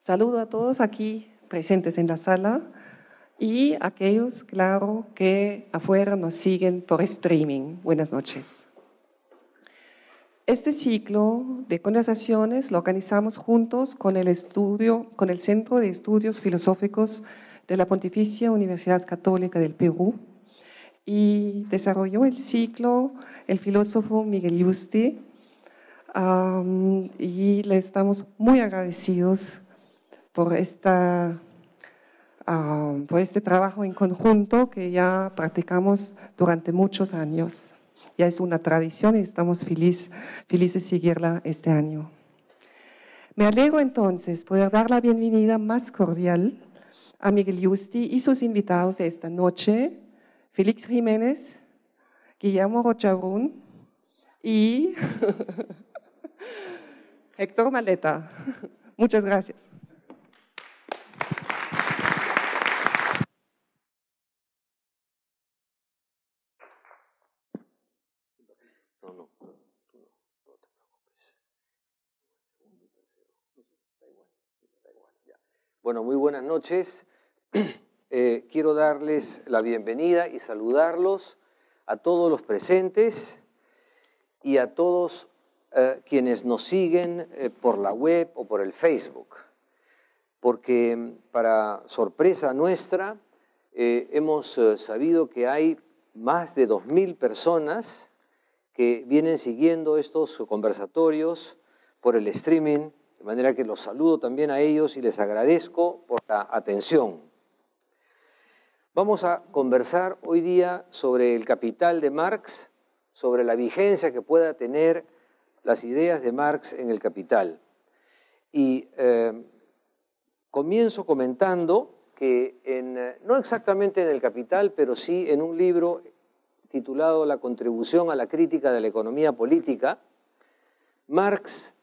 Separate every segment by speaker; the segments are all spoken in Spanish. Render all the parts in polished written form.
Speaker 1: Saludo a todos aquí presentes en la sala y a aquellos, claro, que afuera nos siguen por streaming. Buenas noches. Este ciclo de conversaciones lo organizamos juntos con el Centro de Estudios Filosóficos de la Pontificia Universidad Católica del Perú, y desarrolló el ciclo el filósofo Miguel Yuste, y le estamos muy agradecidos por este trabajo en conjunto que ya practicamos durante muchos años. Ya es una tradición y estamos felices de seguirla este año. Me alegro entonces poder dar la bienvenida más cordial a Miguel Yuste y sus invitados de esta noche, Félix Jiménez, Guillermo Rochabrún y Héctor Maleta. Muchas gracias.
Speaker 2: Bueno, muy buenas noches. Quiero darles la bienvenida y saludarlos a todos los presentes y a todos quienes nos siguen por la web o por el Facebook, porque para sorpresa nuestra hemos sabido que hay más de 2.000 personas que vienen siguiendo estos conversatorios por el streaming, de manera que los saludo también a ellos y les agradezco por la atención. Vamos a conversar hoy día sobre el Capital de Marx, sobre la vigencia que pueda tener las ideas de Marx en el Capital. Y comienzo comentando que no exactamente en el Capital, pero sí en un libro titulado La contribución a la crítica de la economía política, Marx,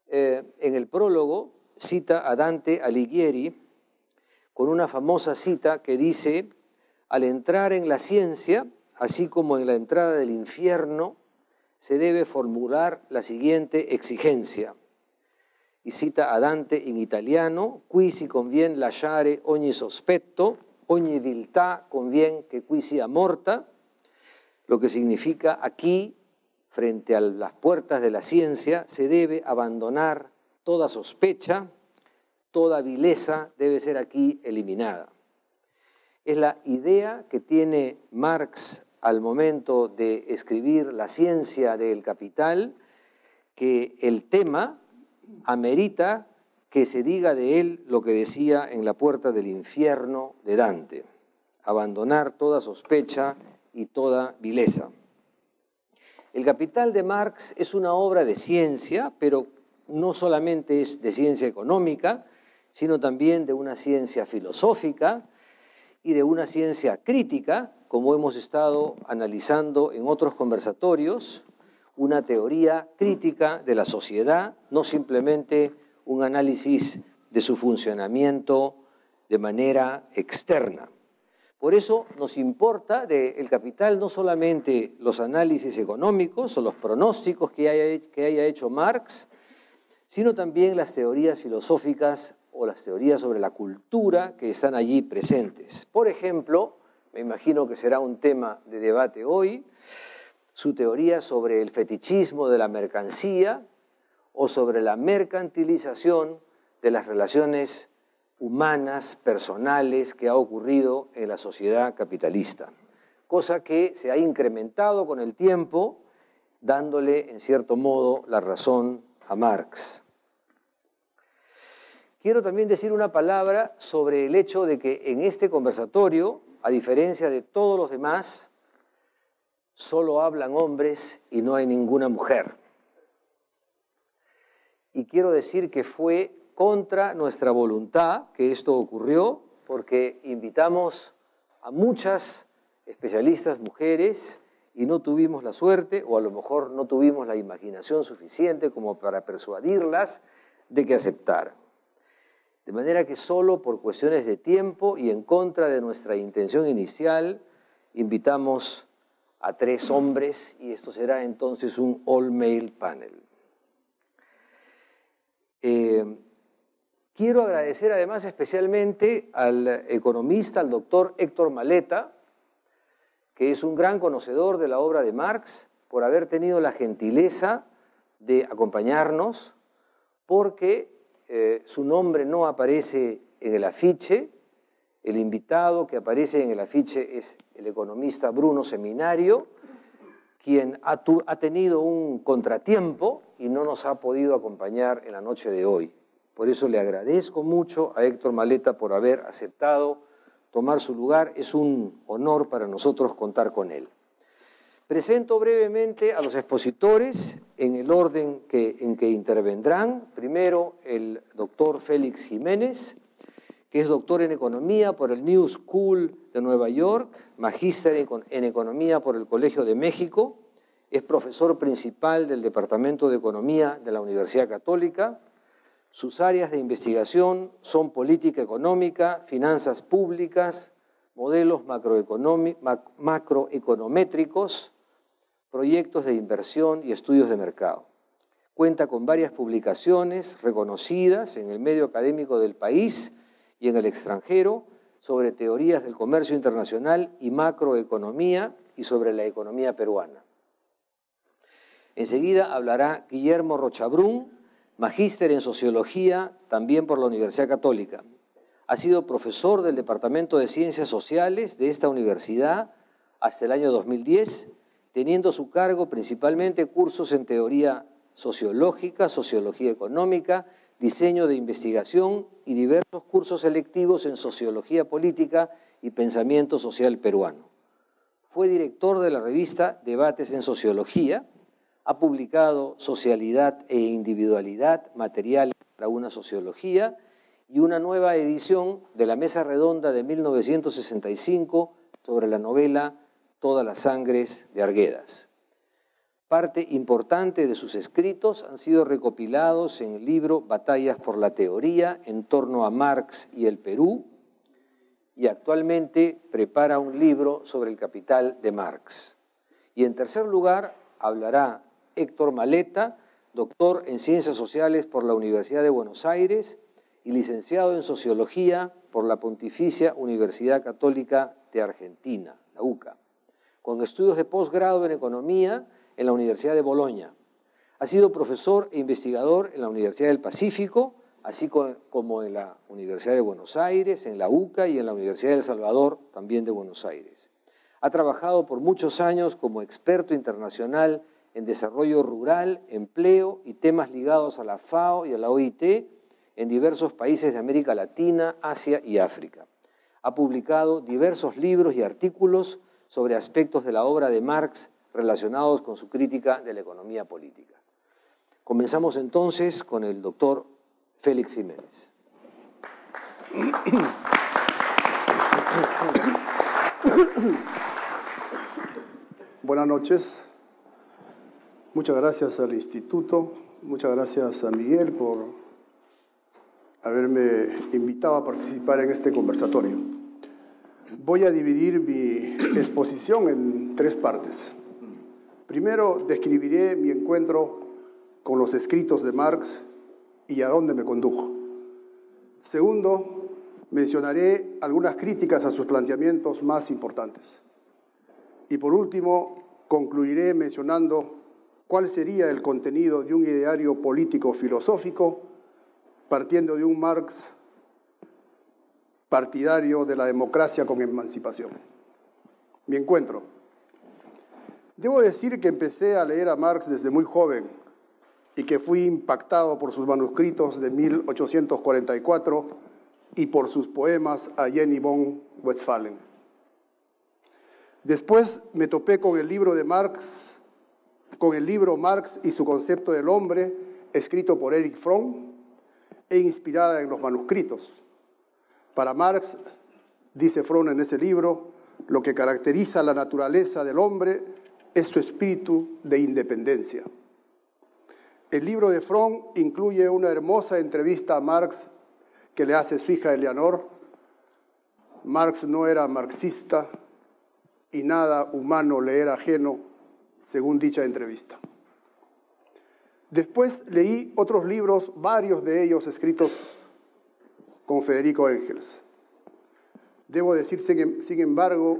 Speaker 2: en el prólogo, cita a Dante Alighieri con una famosa cita que dice: al entrar en la ciencia, así como en la entrada del infierno, se debe formular la siguiente exigencia. Y cita a Dante in italiano: qui si convien lasciare ogni sospetto, ogni viltà convien che qui sia morta, lo que significa: aquí, frente a las puertas de la ciencia, se debe abandonar toda sospecha, toda vileza debe ser aquí eliminada. Es la idea que tiene Marx al momento de escribir La ciencia del Capital, que el tema amerita que se diga de él lo que decía en La puerta del infierno de Dante: abandonar toda sospecha y toda vileza. El Capital de Marx es una obra de ciencia, pero no solamente es de ciencia económica, sino también de una ciencia filosófica y de una ciencia crítica, como hemos estado analizando en otros conversatorios, una teoría crítica de la sociedad, no simplemente un análisis de su funcionamiento de manera externa. Por eso nos importa del Capital no solamente los análisis económicos o los pronósticos que haya hecho Marx, sino también las teorías filosóficas o las teorías sobre la cultura que están allí presentes. Por ejemplo, me imagino que será un tema de debate hoy, su teoría sobre el fetichismo de la mercancía o sobre la mercantilización de las relaciones humanas, personales, que ha ocurrido en la sociedad capitalista, cosa que se ha incrementado con el tiempo, dándole en cierto modo la razón a Marx. Quiero también decir una palabra sobre el hecho de que en este conversatorio, a diferencia de todos los demás, solo hablan hombres y no hay ninguna mujer. Y quiero decir que fue contra nuestra voluntad que esto ocurrió, porque invitamos a muchas especialistas mujeres y no tuvimos la suerte, o a lo mejor no tuvimos la imaginación suficiente como para persuadirlas de que aceptaran. De manera que solo por cuestiones de tiempo y en contra de nuestra intención inicial, invitamos a 3 hombres y esto será entonces un all-male panel. Quiero agradecer además especialmente al economista, al doctor Héctor Maleta, que es un gran conocedor de la obra de Marx, por haber tenido la gentileza de acompañarnos, porque su nombre no aparece en el afiche. El invitado que aparece en el afiche es el economista Bruno Seminario, quien ha tenido un contratiempo y no nos ha podido acompañar en la noche de hoy. Por eso le agradezco mucho a Héctor Maleta por haber aceptado tomar su lugar. Es un honor para nosotros contar con él. Presento brevemente a los expositores en el orden en que intervendrán. Primero, el doctor Félix Jiménez, que es doctor en Economía por el New School de Nueva York, magíster en Economía por el Colegio de México, es profesor principal del Departamento de Economía de la Universidad Católica. Sus áreas de investigación son política económica, finanzas públicas, modelos macroeconométricos, proyectos de inversión y estudios de mercado. Cuenta con varias publicaciones reconocidas en el medio académico del país y en el extranjero sobre teorías del comercio internacional y macroeconomía y sobre la economía peruana. Enseguida hablará Guillermo Rochabrún, magíster en Sociología, también por la Universidad Católica. Ha sido profesor del Departamento de Ciencias Sociales de esta universidad hasta el año 2010, teniendo a su cargo principalmente cursos en teoría sociológica, sociología económica, diseño de investigación y diversos cursos selectivos en sociología política y pensamiento social peruano. Fue director de la revista Debates en Sociología. Ha publicado Socialidad e Individualidad, materiales para una sociología, y una nueva edición de la Mesa Redonda de 1965 sobre la novela Todas las sangres de Arguedas. Parte importante de sus escritos han sido recopilados en el libro Batallas por la Teoría en torno a Marx y el Perú, y actualmente prepara un libro sobre el capital de Marx. Y en tercer lugar hablará Héctor Maleta, doctor en Ciencias Sociales por la Universidad de Buenos Aires y licenciado en Sociología por la Pontificia Universidad Católica de Argentina, la UCA, con estudios de posgrado en Economía en la Universidad de Bolonia. Ha sido profesor e investigador en la Universidad del Pacífico, así como en la Universidad de Buenos Aires, en la UCA y en la Universidad de El Salvador, también de Buenos Aires. Ha trabajado por muchos años como experto internacional en desarrollo rural, empleo y temas ligados a la FAO y a la OIT en diversos países de América Latina, Asia y África. Ha publicado diversos libros y artículos sobre aspectos de la obra de Marx relacionados con su crítica de la economía política. Comenzamos entonces con el doctor Félix Jiménez.
Speaker 3: Buenas noches. Muchas gracias al Instituto, muchas gracias a Miguel por haberme invitado a participar en este conversatorio. Voy a dividir mi exposición en tres partes. Primero, describiré mi encuentro con los escritos de Marx y a dónde me condujo. Segundo, mencionaré algunas críticas a sus planteamientos más importantes. Y por último, concluiré mencionando cuál sería el contenido de un ideario político-filosófico partiendo de un Marx partidario de la democracia con emancipación. Mi encuentro. Debo decir que empecé a leer a Marx desde muy joven y que fui impactado por sus manuscritos de 1844 y por sus poemas a Jenny von Westphalen. Después me topé con el libro Marx y su concepto del hombre, escrito por Erich Fromm e inspirada en los manuscritos. Para Marx, dice Fromm en ese libro, lo que caracteriza la naturaleza del hombre es su espíritu de independencia. El libro de Fromm incluye una hermosa entrevista a Marx que le hace su hija Eleanor. Marx no era marxista y nada humano le era ajeno, según dicha entrevista. Después leí otros libros, varios de ellos escritos con Federico Engels. Debo decir, sin embargo,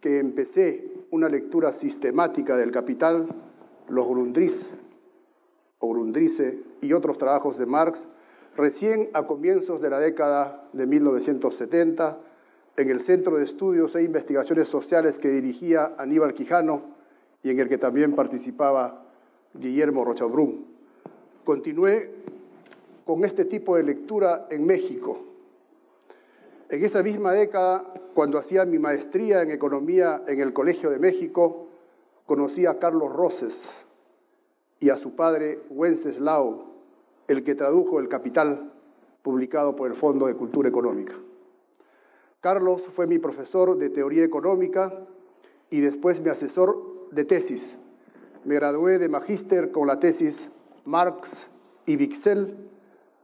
Speaker 3: que empecé una lectura sistemática del Capital, los Grundrisse y otros trabajos de Marx recién a comienzos de la década de 1970 en el Centro de Estudios e Investigaciones Sociales que dirigía Aníbal Quijano y en el que también participaba Guillermo Rochabrún. Continué con este tipo de lectura en México. En esa misma década, cuando hacía mi maestría en Economía en el Colegio de México, conocí a Carlos Roses y a su padre Wenceslao, el que tradujo El Capital, publicado por el Fondo de Cultura Económica. Carlos fue mi profesor de teoría económica y después mi asesor de tesis. Me gradué de magíster con la tesis Marx y Wicksell,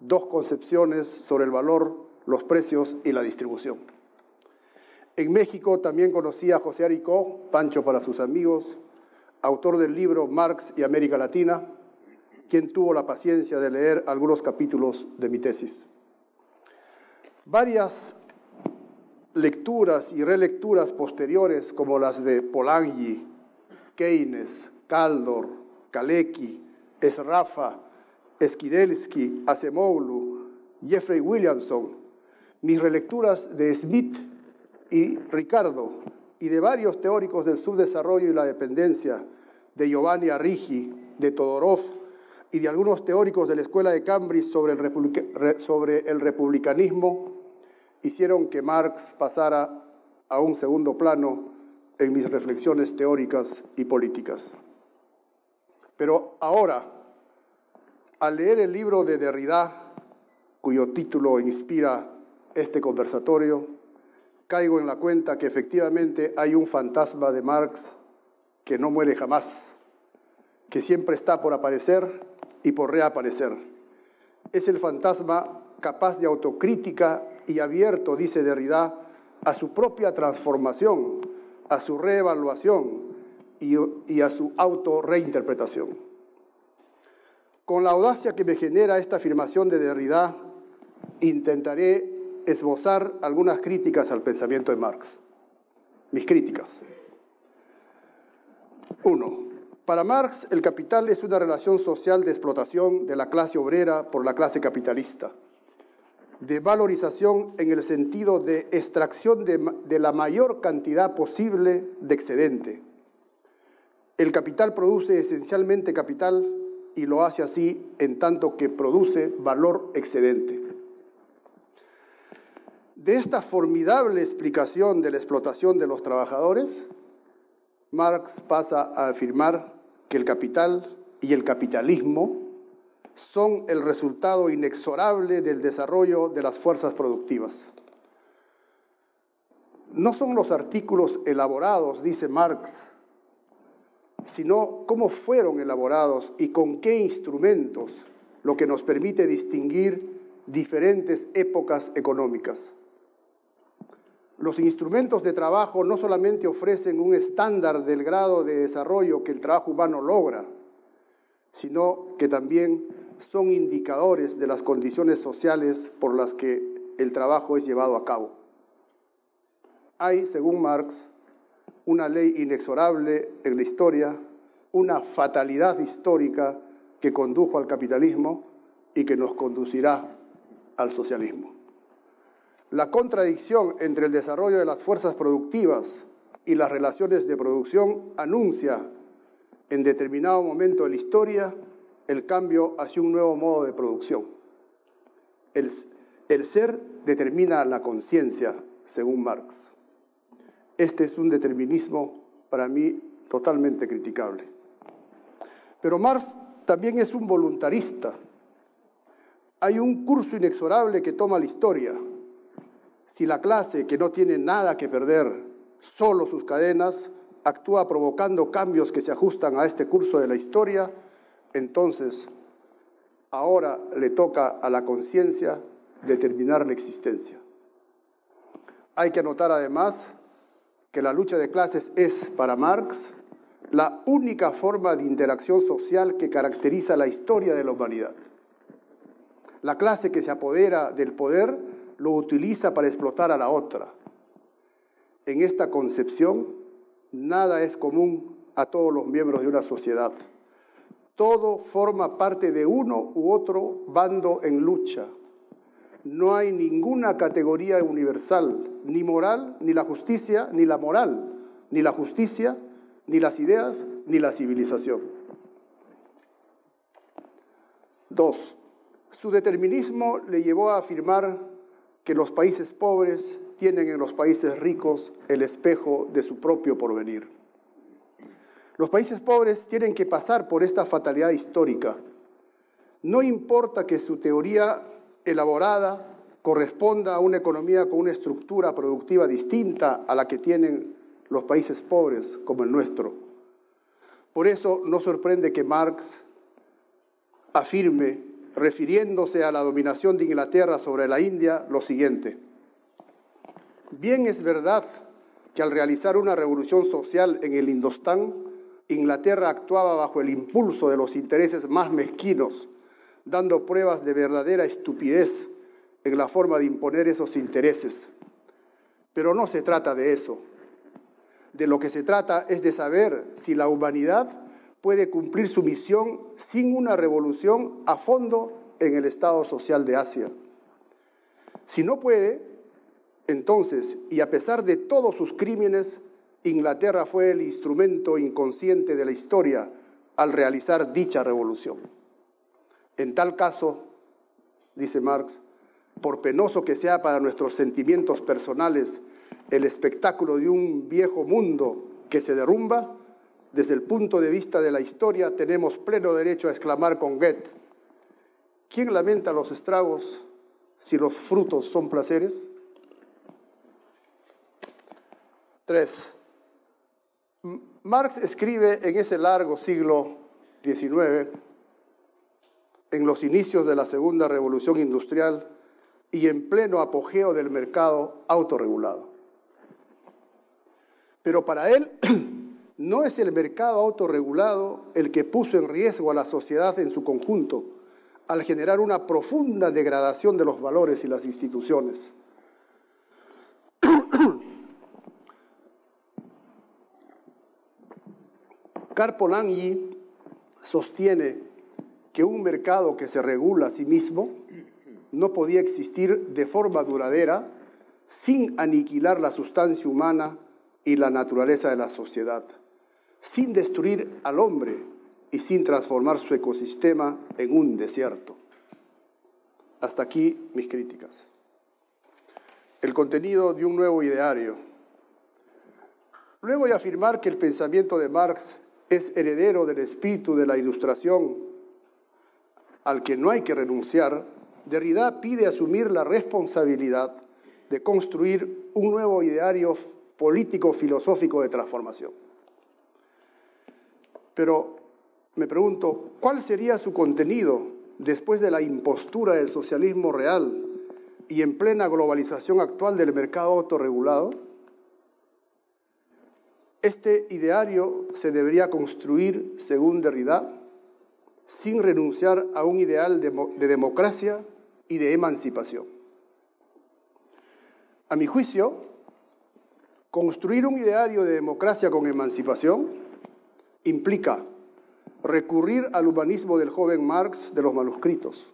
Speaker 3: dos concepciones sobre el valor, los precios y la distribución. En México también conocí a José Aricó, Pancho para sus amigos, autor del libro Marx y América Latina, quien tuvo la paciencia de leer algunos capítulos de mi tesis. Varias lecturas y relecturas posteriores, como las de Polanyi, Keynes, Kaldor, Kalecki, Sraffa, Skidelsky, Acemoglu, Jeffrey Williamson, mis relecturas de Smith y Ricardo y de varios teóricos del subdesarrollo y la dependencia, de Giovanni Arrighi, de Todorov y de algunos teóricos de la Escuela de Cambridge sobre el republicanismo, hicieron que Marx pasara a un segundo plano en mis reflexiones teóricas y políticas. Pero ahora, al leer el libro de Derrida, cuyo título inspira este conversatorio, caigo en la cuenta que efectivamente hay un fantasma de Marx que no muere jamás, que siempre está por aparecer y por reaparecer. Es el fantasma capaz de autocrítica y abierto, dice Derrida, a su propia transformación, a su reevaluación y a su autorreinterpretación. Con la audacia que me genera esta afirmación de Derrida, intentaré esbozar algunas críticas al pensamiento de Marx. Mis críticas. 1. Para Marx, el capital es una relación social de explotación de la clase obrera por la clase capitalista, de valorización en el sentido de extracción de la mayor cantidad posible de excedente. El capital produce esencialmente capital y lo hace así en tanto que produce valor excedente. De esta formidable explicación de la explotación de los trabajadores, Marx pasa a afirmar que el capital y el capitalismo son el resultado inexorable del desarrollo de las fuerzas productivas. No son los artículos elaborados, dice Marx, sino cómo fueron elaborados y con qué instrumentos, lo que nos permite distinguir diferentes épocas económicas. Los instrumentos de trabajo no solamente ofrecen un estándar del grado de desarrollo que el trabajo humano logra, sino que también son indicadores de las condiciones sociales por las que el trabajo es llevado a cabo. Hay, según Marx, una ley inexorable en la historia, una fatalidad histórica que condujo al capitalismo y que nos conducirá al socialismo. La contradicción entre el desarrollo de las fuerzas productivas y las relaciones de producción anuncia en determinado momento de la historia el cambio hacia un nuevo modo de producción. El ser determina la conciencia, según Marx. Este es un determinismo para mí totalmente criticable. Pero Marx también es un voluntarista. Hay un curso inexorable que toma la historia. Si la clase, que no tiene nada que perder, solo sus cadenas, actúa provocando cambios que se ajustan a este curso de la historia, entonces ahora le toca a la conciencia determinar la existencia. Hay que anotar además que la lucha de clases es, para Marx, la única forma de interacción social que caracteriza la historia de la humanidad. La clase que se apodera del poder lo utiliza para explotar a la otra. En esta concepción, nada es común a todos los miembros de una sociedad. Todo forma parte de uno u otro bando en lucha. No hay ninguna categoría universal, ni moral, ni la justicia, ni la moral, ni la justicia, ni las ideas, ni la civilización. 2. Su determinismo le llevó a afirmar que los países pobres tienen en los países ricos el espejo de su propio porvenir. Los países pobres tienen que pasar por esta fatalidad histórica. No importa que su teoría elaborada corresponda a una economía con una estructura productiva distinta a la que tienen los países pobres como el nuestro. Por eso no sorprende que Marx afirme, refiriéndose a la dominación de Inglaterra sobre la India, lo siguiente: bien es verdad que al realizar una revolución social en el Indostán, Inglaterra actuaba bajo el impulso de los intereses más mezquinos, dando pruebas de verdadera estupidez en la forma de imponer esos intereses. Pero no se trata de eso. De lo que se trata es de saber si la humanidad puede cumplir su misión sin una revolución a fondo en el Estado social de Asia. Si no puede, entonces, y a pesar de todos sus crímenes, Inglaterra fue el instrumento inconsciente de la historia al realizar dicha revolución. En tal caso, dice Marx, por penoso que sea para nuestros sentimientos personales el espectáculo de un viejo mundo que se derrumba, desde el punto de vista de la historia tenemos pleno derecho a exclamar con Goethe: ¿quién lamenta los estragos si los frutos son placeres? 3. Marx escribe en ese largo siglo XIX, en los inicios de la Segunda Revolución Industrial y en pleno apogeo del mercado autorregulado. Pero para él no es el mercado autorregulado el que puso en riesgo a la sociedad en su conjunto al generar una profunda degradación de los valores y las instituciones. Karl Polanyi sostiene que un mercado que se regula a sí mismo no podía existir de forma duradera sin aniquilar la sustancia humana y la naturaleza de la sociedad, sin destruir al hombre y sin transformar su ecosistema en un desierto. Hasta aquí mis críticas. El contenido de un nuevo ideario. Luego de afirmar que el pensamiento de Marx es heredero del espíritu de la Ilustración, al que no hay que renunciar, Derrida pide asumir la responsabilidad de construir un nuevo ideario político-filosófico de transformación. Pero me pregunto, ¿cuál sería su contenido después de la impostura del socialismo real y en plena globalización actual del mercado autorregulado? Este ideario se debería construir, según Derrida, sin renunciar a un ideal de democracia y de emancipación. A mi juicio, construir un ideario de democracia con emancipación implica recurrir al humanismo del joven Marx de los manuscritos,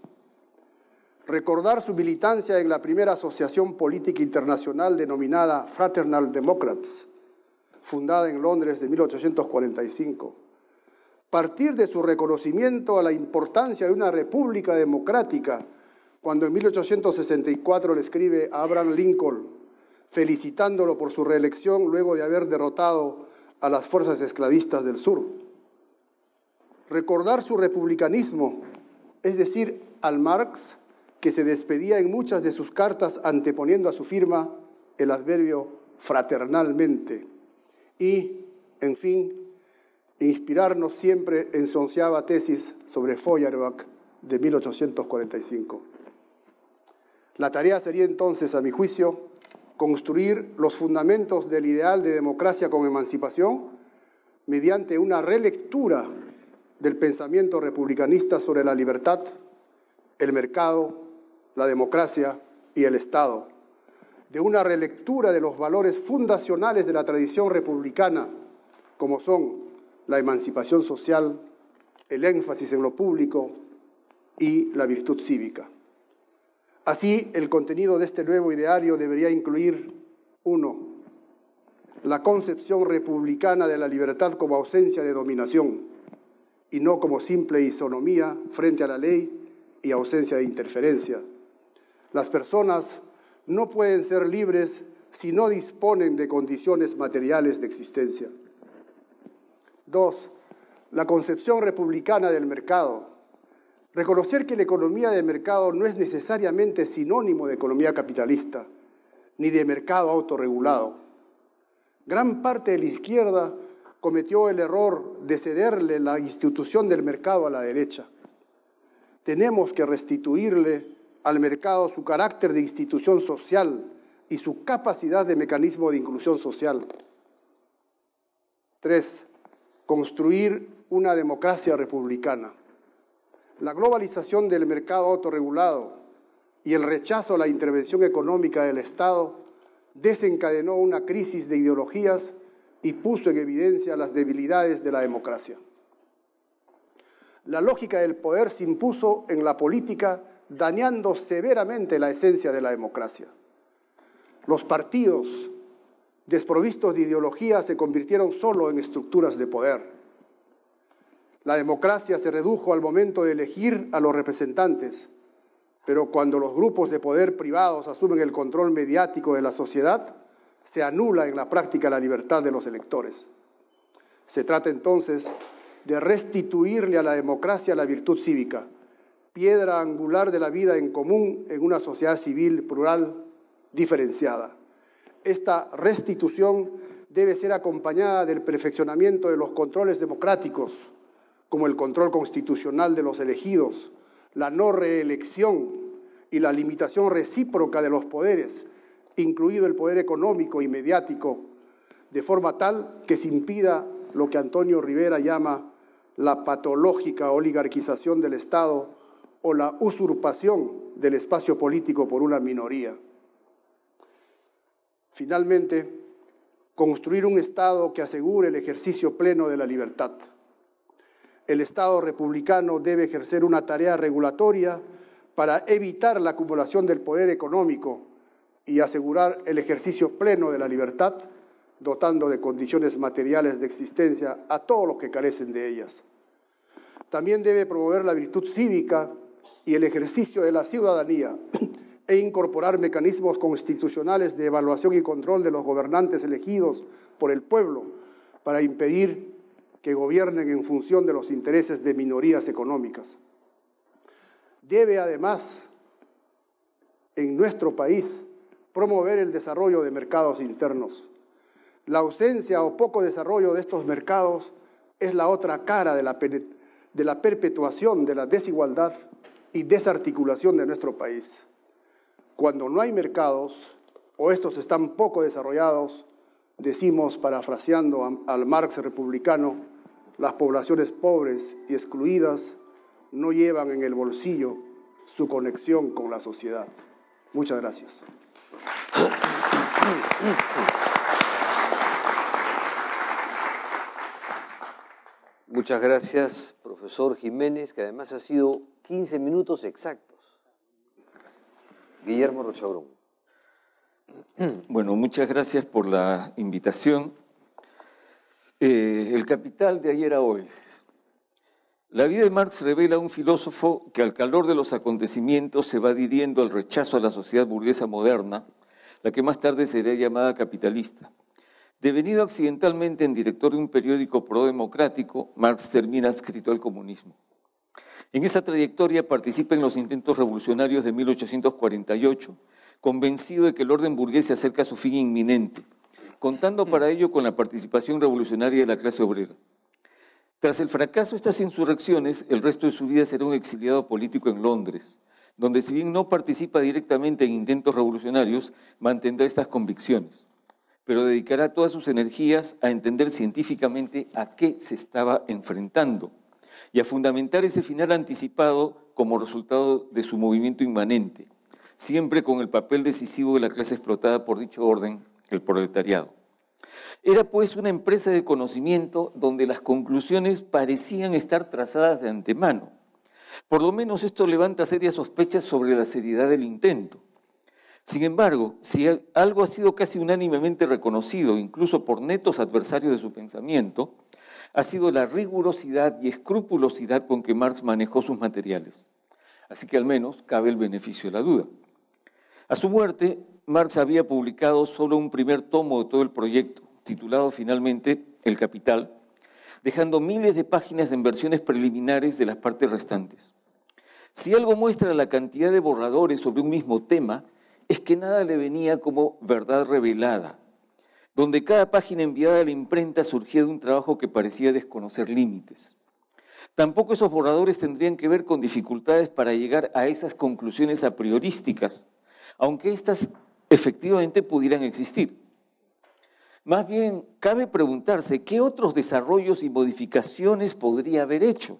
Speaker 3: recordar su militancia en la primera asociación política internacional denominada Fraternal Democrats, fundada en Londres de 1845, partir de su reconocimiento a la importancia de una república democrática, cuando en 1864 le escribe a Abraham Lincoln, felicitándolo por su reelección luego de haber derrotado a las fuerzas esclavistas del sur. Recordar su republicanismo, es decir, al Marx, que se despedía en muchas de sus cartas anteponiendo a su firma el adverbio fraternalmente. Y, en fin, inspirarnos siempre en su onceava tesis sobre Feuerbach de 1845. La tarea sería entonces, a mi juicio, construir los fundamentos del ideal de democracia con emancipación mediante una relectura del pensamiento republicanista sobre la libertad, el mercado, la democracia y el Estado, de una relectura de los valores fundacionales de la tradición republicana, como son la emancipación social, el énfasis en lo público y la virtud cívica. Así, el contenido de este nuevo ideario debería incluir: 1. La concepción republicana de la libertad como ausencia de dominación y no como simple isonomía frente a la ley y ausencia de interferencia. Las personas no pueden ser libres si no disponen de condiciones materiales de existencia. 2. La concepción republicana del mercado. Reconocer que la economía de mercado no es necesariamente sinónimo de economía capitalista, ni de mercado autorregulado. Gran parte de la izquierda cometió el error de cederle la institución del mercado a la derecha. Tenemos que restituirle al mercado su carácter de institución social y su capacidad de mecanismo de inclusión social. 3. Construir una democracia republicana. La globalización del mercado autorregulado y el rechazo a la intervención económica del Estado desencadenó una crisis de ideologías y puso en evidencia las debilidades de la democracia. La lógica del poder se impuso en la política, dañando severamente la esencia de la democracia. Los partidos, desprovistos de ideología, se convirtieron solo en estructuras de poder. La democracia se redujo al momento de elegir a los representantes, pero cuando los grupos de poder privados asumen el control mediático de la sociedad, se anula en la práctica la libertad de los electores. Se trata entonces de restituirle a la democracia la virtud cívica, piedra angular de la vida en común en una sociedad civil plural diferenciada. Esta restitución debe ser acompañada del perfeccionamiento de los controles democráticos, como el control constitucional de los elegidos, la no reelección y la limitación recíproca de los poderes, incluido el poder económico y mediático, de forma tal que se impida lo que Antonio Rivera llama la patológica oligarquización del Estado o la usurpación del espacio político por una minoría. Finalmente, construir un Estado que asegure el ejercicio pleno de la libertad. El Estado republicano debe ejercer una tarea regulatoria para evitar la acumulación del poder económico y asegurar el ejercicio pleno de la libertad, dotando de condiciones materiales de existencia a todos los que carecen de ellas. También debe promover la virtud cívica y el ejercicio de la ciudadanía e incorporar mecanismos constitucionales de evaluación y control de los gobernantes elegidos por el pueblo para impedir que gobiernen en función de los intereses de minorías económicas. Debe además, en nuestro país, promover el desarrollo de mercados internos. La ausencia o poco desarrollo de estos mercados es la otra cara de la perpetuación de la desigualdad y desarticulación de nuestro país. Cuando no hay mercados o estos están poco desarrollados, decimos, parafraseando al Marx republicano, las poblaciones pobres y excluidas no llevan en el bolsillo su conexión con la sociedad. Muchas gracias.
Speaker 2: Muchas gracias, profesor Jiménez, que además ha sido 15 minutos exactos. Guillermo Rochabrún.
Speaker 4: Bueno, muchas gracias por la invitación. El Capital de ayer a hoy. La vida de Marx revela a un filósofo que al calor de los acontecimientos se va adhiriendo al rechazo a la sociedad burguesa moderna, la que más tarde sería llamada capitalista. Devenido accidentalmente en director de un periódico prodemocrático, Marx termina adscrito al comunismo. En esa trayectoria participa en los intentos revolucionarios de 1848, convencido de que el orden burgués se acerca a su fin inminente, contando para ello con la participación revolucionaria de la clase obrera. Tras el fracaso de estas insurrecciones, el resto de su vida será un exiliado político en Londres, donde si bien no participa directamente en intentos revolucionarios, mantendrá estas convicciones, pero dedicará todas sus energías a entender científicamente a qué se estaba enfrentando y a fundamentar ese final anticipado como resultado de su movimiento inmanente, siempre con el papel decisivo de la clase explotada por dicho orden, el proletariado. Era pues una empresa de conocimiento donde las conclusiones parecían estar trazadas de antemano. Por lo menos esto levanta serias sospechas sobre la seriedad del intento. Sin embargo, si algo ha sido casi unánimemente reconocido, incluso por netos adversarios de su pensamiento, ha sido la rigurosidad y escrupulosidad con que Marx manejó sus materiales. Así que al menos cabe el beneficio de la duda. A su muerte, Marx había publicado solo un primer tomo de todo el proyecto, titulado finalmente El Capital, dejando miles de páginas en versiones preliminares de las partes restantes. Si algo muestra la cantidad de borradores sobre un mismo tema, es que nada le venía como verdad revelada, donde cada página enviada a la imprenta surgía de un trabajo que parecía desconocer límites. Tampoco esos borradores tendrían que ver con dificultades para llegar a esas conclusiones a priorísticas, aunque éstas efectivamente pudieran existir. Más bien, cabe preguntarse qué otros desarrollos y modificaciones podría haber hecho,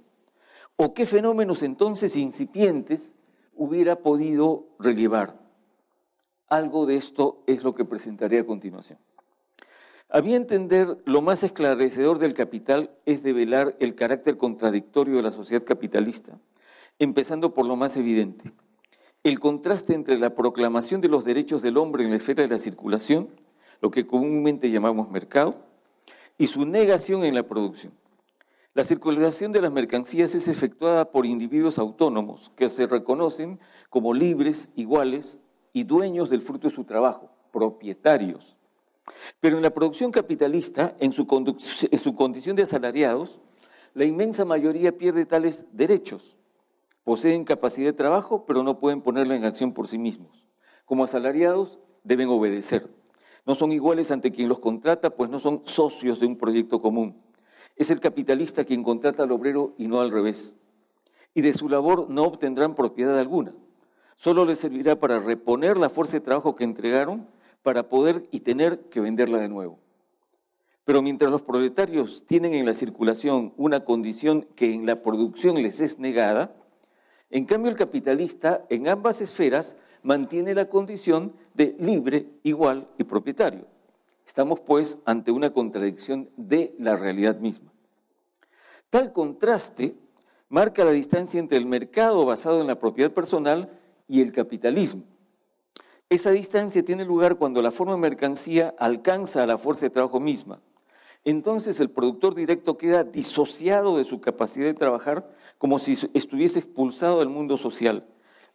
Speaker 4: o qué fenómenos entonces incipientes hubiera podido relevar. Algo de esto es lo que presentaré a continuación. A mi entender, lo más esclarecedor del Capital es develar el carácter contradictorio de la sociedad capitalista, empezando por lo más evidente, el contraste entre la proclamación de los derechos del hombre en la esfera de la circulación, lo que comúnmente llamamos mercado, y su negación en la producción. La circulación de las mercancías es efectuada por individuos autónomos que se reconocen como libres, iguales y dueños del fruto de su trabajo, propietarios. Pero en la producción capitalista, en su condición de asalariados, la inmensa mayoría pierde tales derechos. Poseen capacidad de trabajo, pero no pueden ponerla en acción por sí mismos. Como asalariados, deben obedecer. No son iguales ante quien los contrata, pues no son socios de un proyecto común. Es el capitalista quien contrata al obrero y no al revés. Y de su labor no obtendrán propiedad alguna. Solo les servirá para reponer la fuerza de trabajo que entregaron para poder y tener que venderla de nuevo. Pero mientras los proletarios tienen en la circulación una condición que en la producción les es negada, en cambio el capitalista en ambas esferas mantiene la condición de libre, igual y propietario. Estamos pues ante una contradicción de la realidad misma. Tal contraste marca la distancia entre el mercado basado en la propiedad personal y el capitalismo. Esa distancia tiene lugar cuando la forma de mercancía alcanza a la fuerza de trabajo misma. Entonces el productor directo queda disociado de su capacidad de trabajar como si estuviese expulsado del mundo social,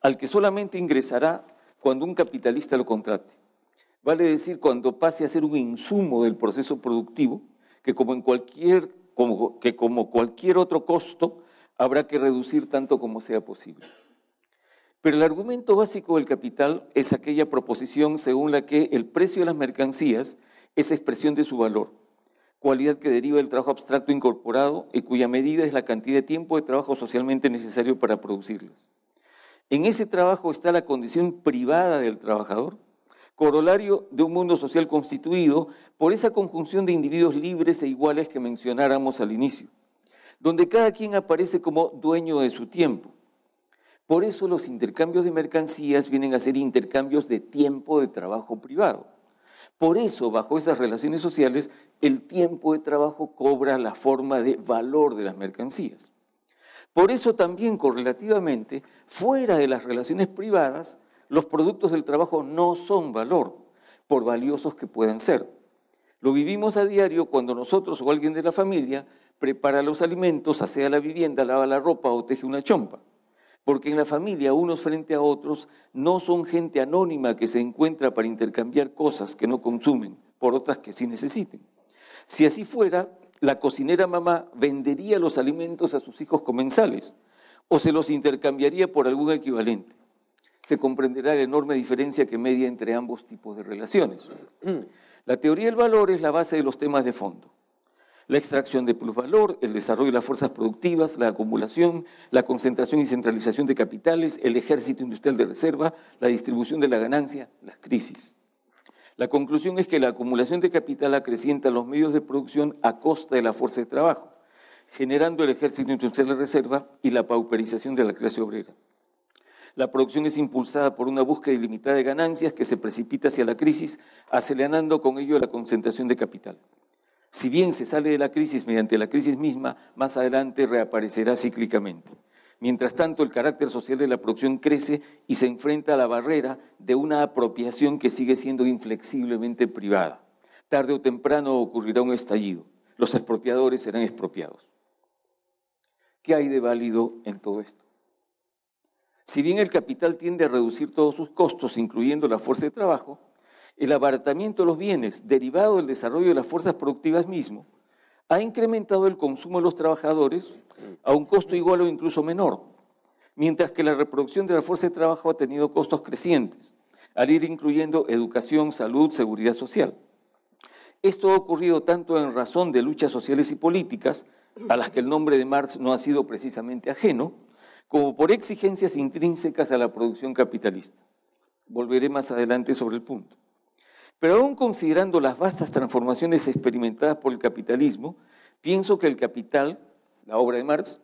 Speaker 4: al que solamente ingresará cuando un capitalista lo contrate. Vale decir, cuando pase a ser un insumo del proceso productivo, que como cualquier otro costo, habrá que reducir tanto como sea posible. Pero el argumento básico del capital es aquella proposición según la que el precio de las mercancías es expresión de su valor, cualidad que deriva del trabajo abstracto incorporado y cuya medida es la cantidad de tiempo de trabajo socialmente necesario para producirlas. En ese trabajo está la condición privada del trabajador, corolario de un mundo social constituido por esa conjunción de individuos libres e iguales que mencionáramos al inicio, donde cada quien aparece como dueño de su tiempo. Por eso los intercambios de mercancías vienen a ser intercambios de tiempo de trabajo privado. Por eso, bajo esas relaciones sociales, el tiempo de trabajo cobra la forma de valor de las mercancías. Por eso también, correlativamente, fuera de las relaciones privadas, los productos del trabajo no son valor, por valiosos que puedan ser. Lo vivimos a diario cuando nosotros o alguien de la familia prepara los alimentos, asea la vivienda, lava la ropa o teje una chompa. Porque en la familia, unos frente a otros, no son gente anónima que se encuentra para intercambiar cosas que no consumen por otras que sí necesiten. Si así fuera, la cocinera mamá vendería los alimentos a sus hijos comensales o se los intercambiaría por algún equivalente. Se comprenderá la enorme diferencia que media entre ambos tipos de relaciones. La teoría del valor es la base de los temas de fondo. La extracción de plusvalor, el desarrollo de las fuerzas productivas, la acumulación, la concentración y centralización de capitales, el ejército industrial de reserva, la distribución de la ganancia, las crisis. La conclusión es que la acumulación de capital acrecienta los medios de producción a costa de la fuerza de trabajo, generando el ejército industrial de reserva y la pauperización de la clase obrera. La producción es impulsada por una búsqueda ilimitada de ganancias que se precipita hacia la crisis, acelerando con ello la concentración de capital. Si bien se sale de la crisis mediante la crisis misma, más adelante reaparecerá cíclicamente. Mientras tanto, el carácter social de la producción crece y se enfrenta a la barrera de una apropiación que sigue siendo inflexiblemente privada. Tarde o temprano ocurrirá un estallido. Los expropiadores serán expropiados. ¿Qué hay de válido en todo esto? Si bien el capital tiende a reducir todos sus costos, incluyendo la fuerza de trabajo, el abaratamiento de los bienes derivado del desarrollo de las fuerzas productivas mismo ha incrementado el consumo de los trabajadores a un costo igual o incluso menor, mientras que la reproducción de la fuerza de trabajo ha tenido costos crecientes, al ir incluyendo educación, salud, seguridad social. Esto ha ocurrido tanto en razón de luchas sociales y políticas, a las que el nombre de Marx no ha sido precisamente ajeno, como por exigencias intrínsecas a la producción capitalista. Volveré más adelante sobre el punto. Pero aún considerando las vastas transformaciones experimentadas por el capitalismo, pienso que el Capital, la obra de Marx,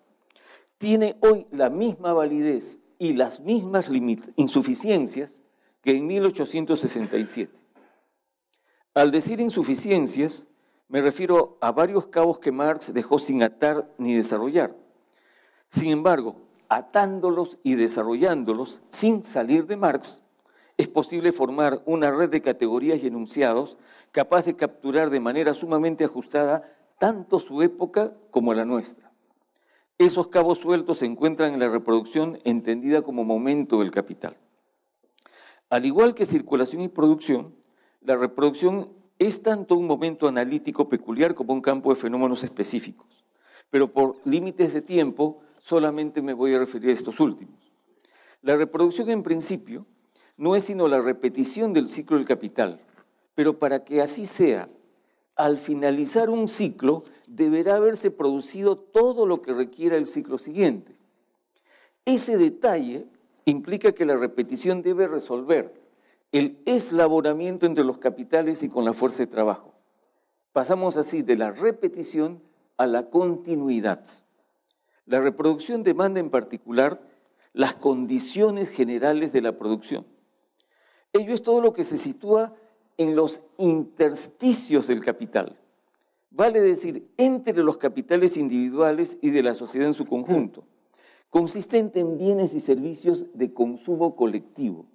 Speaker 4: tiene hoy la misma validez y las mismas insuficiencias que en 1867. Al decir insuficiencias, me refiero a varios cabos que Marx dejó sin atar ni desarrollar. Sin embargo, atándolos y desarrollándolos sin salir de Marx, es posible formar una red de categorías y enunciados capaz de capturar de manera sumamente ajustada tanto su época como la nuestra. Esos cabos sueltos se encuentran en la reproducción entendida como momento del capital. Al igual que circulación y producción, la reproducción es tanto un momento analítico peculiar como un campo de fenómenos específicos, pero por límites de tiempo solamente me voy a referir a estos últimos. La reproducción en principio no es sino la repetición del ciclo del capital, pero para que así sea, al finalizar un ciclo deberá haberse producido todo lo que requiera el ciclo siguiente. Ese detalle implica que la repetición debe resolver el eslabonamiento entre los capitales y con la fuerza de trabajo. Pasamos así de la repetición a la continuidad. La reproducción demanda en particular las condiciones generales de la producción. Ello es todo lo que se sitúa en los intersticios del capital, vale decir, entre los capitales individuales y de la sociedad en su conjunto, consistente en bienes y servicios de consumo colectivo.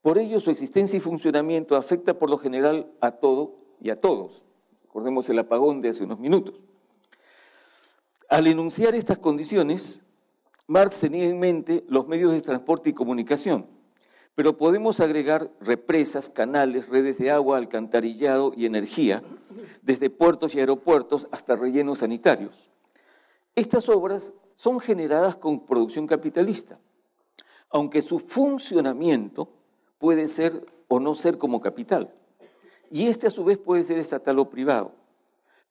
Speaker 4: Por ello, su existencia y funcionamiento afecta por lo general a todo y a todos. Recordemos el apagón de hace unos minutos. Al enunciar estas condiciones, Marx tenía en mente los medios de transporte y comunicación, pero podemos agregar represas, canales, redes de agua, alcantarillado y energía, desde puertos y aeropuertos hasta rellenos sanitarios. Estas obras son generadas con producción capitalista, aunque su funcionamiento puede ser o no ser como capital, y este a su vez puede ser estatal o privado.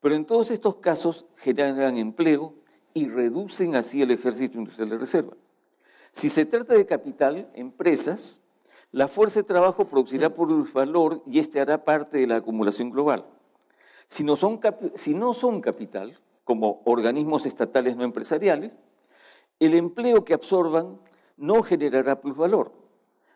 Speaker 4: Pero en todos estos casos generan empleo y reducen así el ejército industrial de reserva. Si se trata de capital, empresas, la fuerza de trabajo producirá plusvalor y este hará parte de la acumulación global. Si no son capital, como organismos estatales no empresariales, el empleo que absorban no generará plusvalor.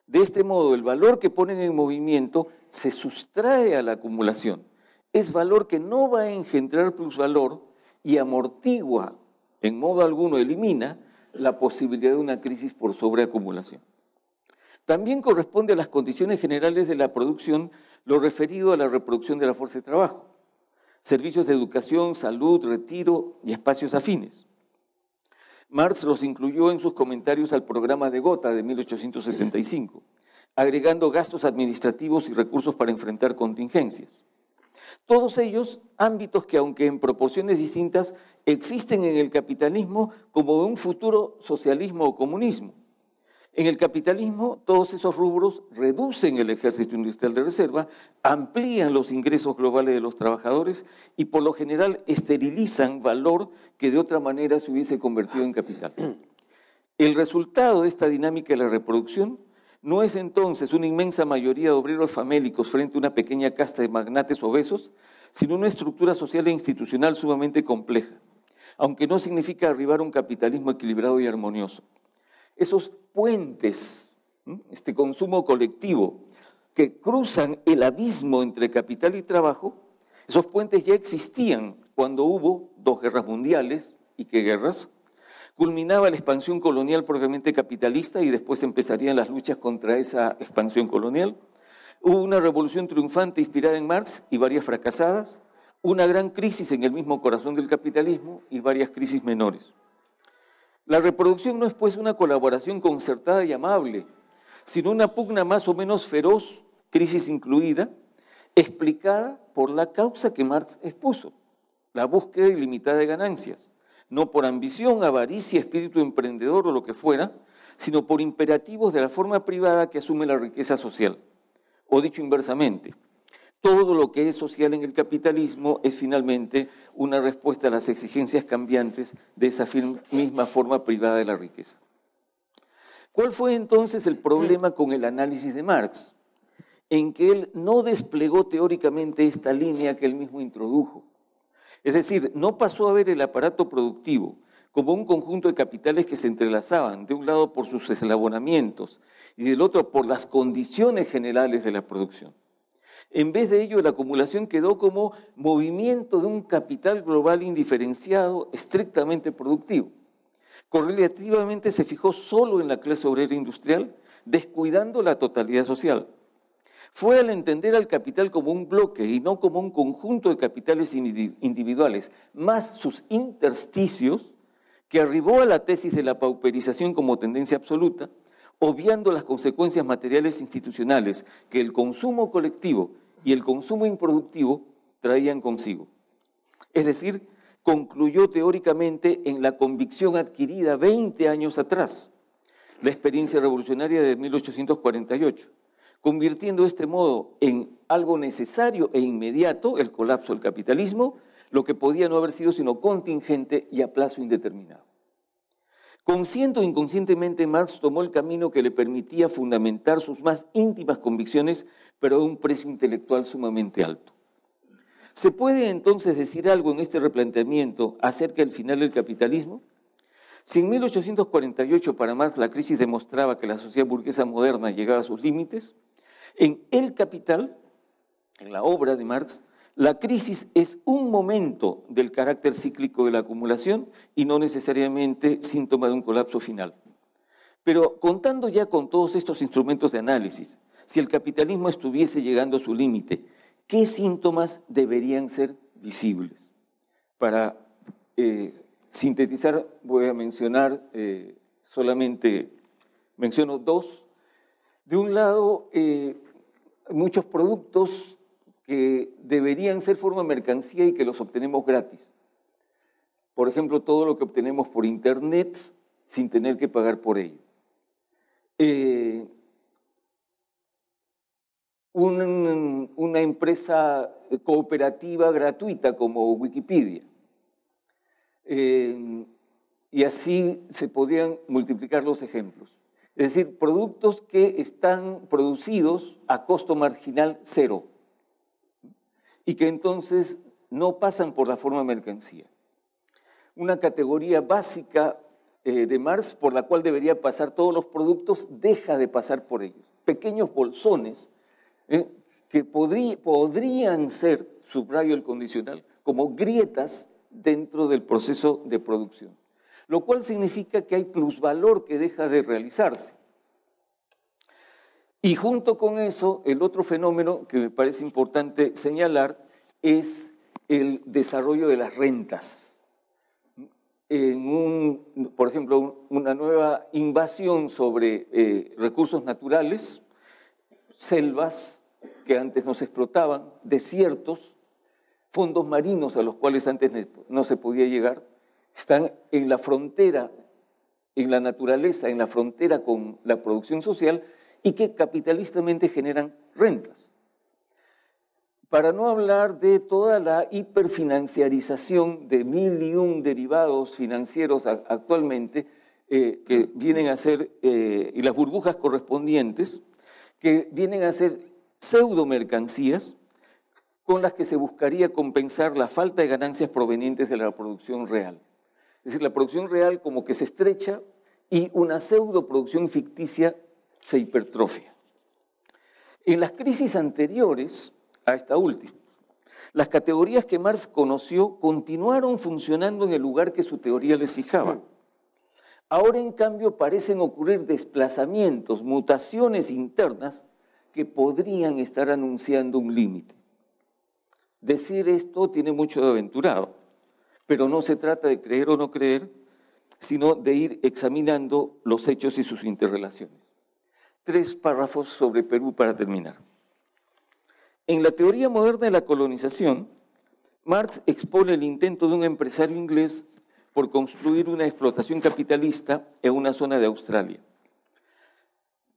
Speaker 4: De este modo, el valor que ponen en movimiento se sustrae a la acumulación. Es valor que no va a engendrar plusvalor y amortigua, en modo alguno elimina, la posibilidad de una crisis por sobreacumulación. También corresponde a las condiciones generales de la producción lo referido a la reproducción de la fuerza de trabajo, servicios de educación, salud, retiro y espacios afines. Marx los incluyó en sus comentarios al programa de Gotha de 1875, agregando gastos administrativos y recursos para enfrentar contingencias. Todos ellos ámbitos que, aunque en proporciones distintas, existen en el capitalismo como en un futuro socialismo o comunismo. En el capitalismo, todos esos rubros reducen el ejército industrial de reserva, amplían los ingresos globales de los trabajadores y por lo general esterilizan valor que de otra manera se hubiese convertido en capital. El resultado de esta dinámica de la reproducción no es entonces una inmensa mayoría de obreros famélicos frente a una pequeña casta de magnates obesos, sino una estructura social e institucional sumamente compleja, aunque no significa arribar a un capitalismo equilibrado y armonioso. esos puentes, este consumo colectivo, que cruzan el abismo entre capital y trabajo, esos puentes ya existían cuando hubo 2 guerras mundiales, ¿y qué guerras? Culminaba la expansión colonial propiamente capitalista y después empezarían las luchas contra esa expansión colonial. Hubo una revolución triunfante inspirada en Marx y varias fracasadas, una gran crisis en el mismo corazón del capitalismo y varias crisis menores. La reproducción no es pues una colaboración concertada y amable, sino una pugna más o menos feroz, crisis incluida, explicada por la causa que Marx expuso, la búsqueda ilimitada de ganancias, no por ambición, avaricia, espíritu emprendedor o lo que fuera, sino por imperativos de la forma privada que asume la riqueza social. O dicho inversamente, todo lo que es social en el capitalismo es finalmente una respuesta a las exigencias cambiantes de esa misma forma privada de la riqueza. ¿Cuál fue entonces el problema con el análisis de Marx? En que él no desplegó teóricamente esta línea que él mismo introdujo. Es decir, no pasó a ver el aparato productivo como un conjunto de capitales que se entrelazaban, de un lado por sus eslabonamientos y del otro por las condiciones generales de la producción. En vez de ello, la acumulación quedó como movimiento de un capital global indiferenciado, estrictamente productivo. Correlativamente se fijó solo en la clase obrera industrial, descuidando la totalidad social. Fue al entender al capital como un bloque y no como un conjunto de capitales individuales, más sus intersticios, que arribó a la tesis de la pauperización como tendencia absoluta, obviando las consecuencias materiales institucionales que el consumo colectivo y el consumo improductivo traían consigo. Es decir, concluyó teóricamente en la convicción adquirida 20 años atrás, la experiencia revolucionaria de 1848, convirtiendo de este modo en algo necesario e inmediato el colapso del capitalismo, lo que podía no haber sido sino contingente y a plazo indeterminado. Consciente o inconscientemente, Marx tomó el camino que le permitía fundamentar sus más íntimas convicciones, pero a un precio intelectual sumamente alto. ¿Se puede entonces decir algo en este replanteamiento acerca del final del capitalismo? Si en 1848 para Marx la crisis demostraba que la sociedad burguesa moderna llegaba a sus límites, en El Capital, en la obra de Marx, la crisis es un momento del carácter cíclico de la acumulación y no necesariamente síntoma de un colapso final. Pero contando ya con todos estos instrumentos de análisis, si el capitalismo estuviese llegando a su límite, ¿qué síntomas deberían ser visibles? Para sintetizar, voy a mencionar menciono 2. De un lado, muchos productos que deberían ser forma de mercancía y que los obtenemos gratis. Por ejemplo, todo lo que obtenemos por internet sin tener que pagar por ello. Una empresa cooperativa gratuita como Wikipedia. Y así se podrían multiplicar los ejemplos. Es decir, productos que están producidos a costo marginal cero y que entonces no pasan por la forma mercancía. Una categoría básica de Marx por la cual debería pasar todos los productos deja de pasar por ellos. Pequeños bolsones que podrían ser, subrayo el condicional, como grietas dentro del proceso de producción, lo cual significa que hay plusvalor que deja de realizarse. Y junto con eso, el otro fenómeno que me parece importante señalar es el desarrollo de las rentas. Por ejemplo, una nueva invasión sobre recursos naturales, selvas que antes no se explotaban, desiertos, fondos marinos a los cuales antes no se podía llegar, están en la frontera, en la naturaleza, en la frontera con la producción social y que capitalistamente generan rentas. Para no hablar de toda la hiperfinanciarización de 1001 derivados financieros actualmente que vienen a ser, y las burbujas correspondientes, que vienen a ser pseudomercancías con las que se buscaría compensar la falta de ganancias provenientes de la producción real. Es decir, la producción real como que se estrecha y una pseudoproducción ficticia se hipertrofia. En las crisis anteriores a esta última, las categorías que Marx conoció continuaron funcionando en el lugar que su teoría les fijaba. Ahora, en cambio, parecen ocurrir desplazamientos, mutaciones internas que podrían estar anunciando un límite. Decir esto tiene mucho de aventurado, pero no se trata de creer o no creer, sino de ir examinando los hechos y sus interrelaciones. 3 párrafos sobre Perú para terminar. En la teoría moderna de la colonización, Marx expone el intento de un empresario inglés por construir una explotación capitalista en una zona de Australia.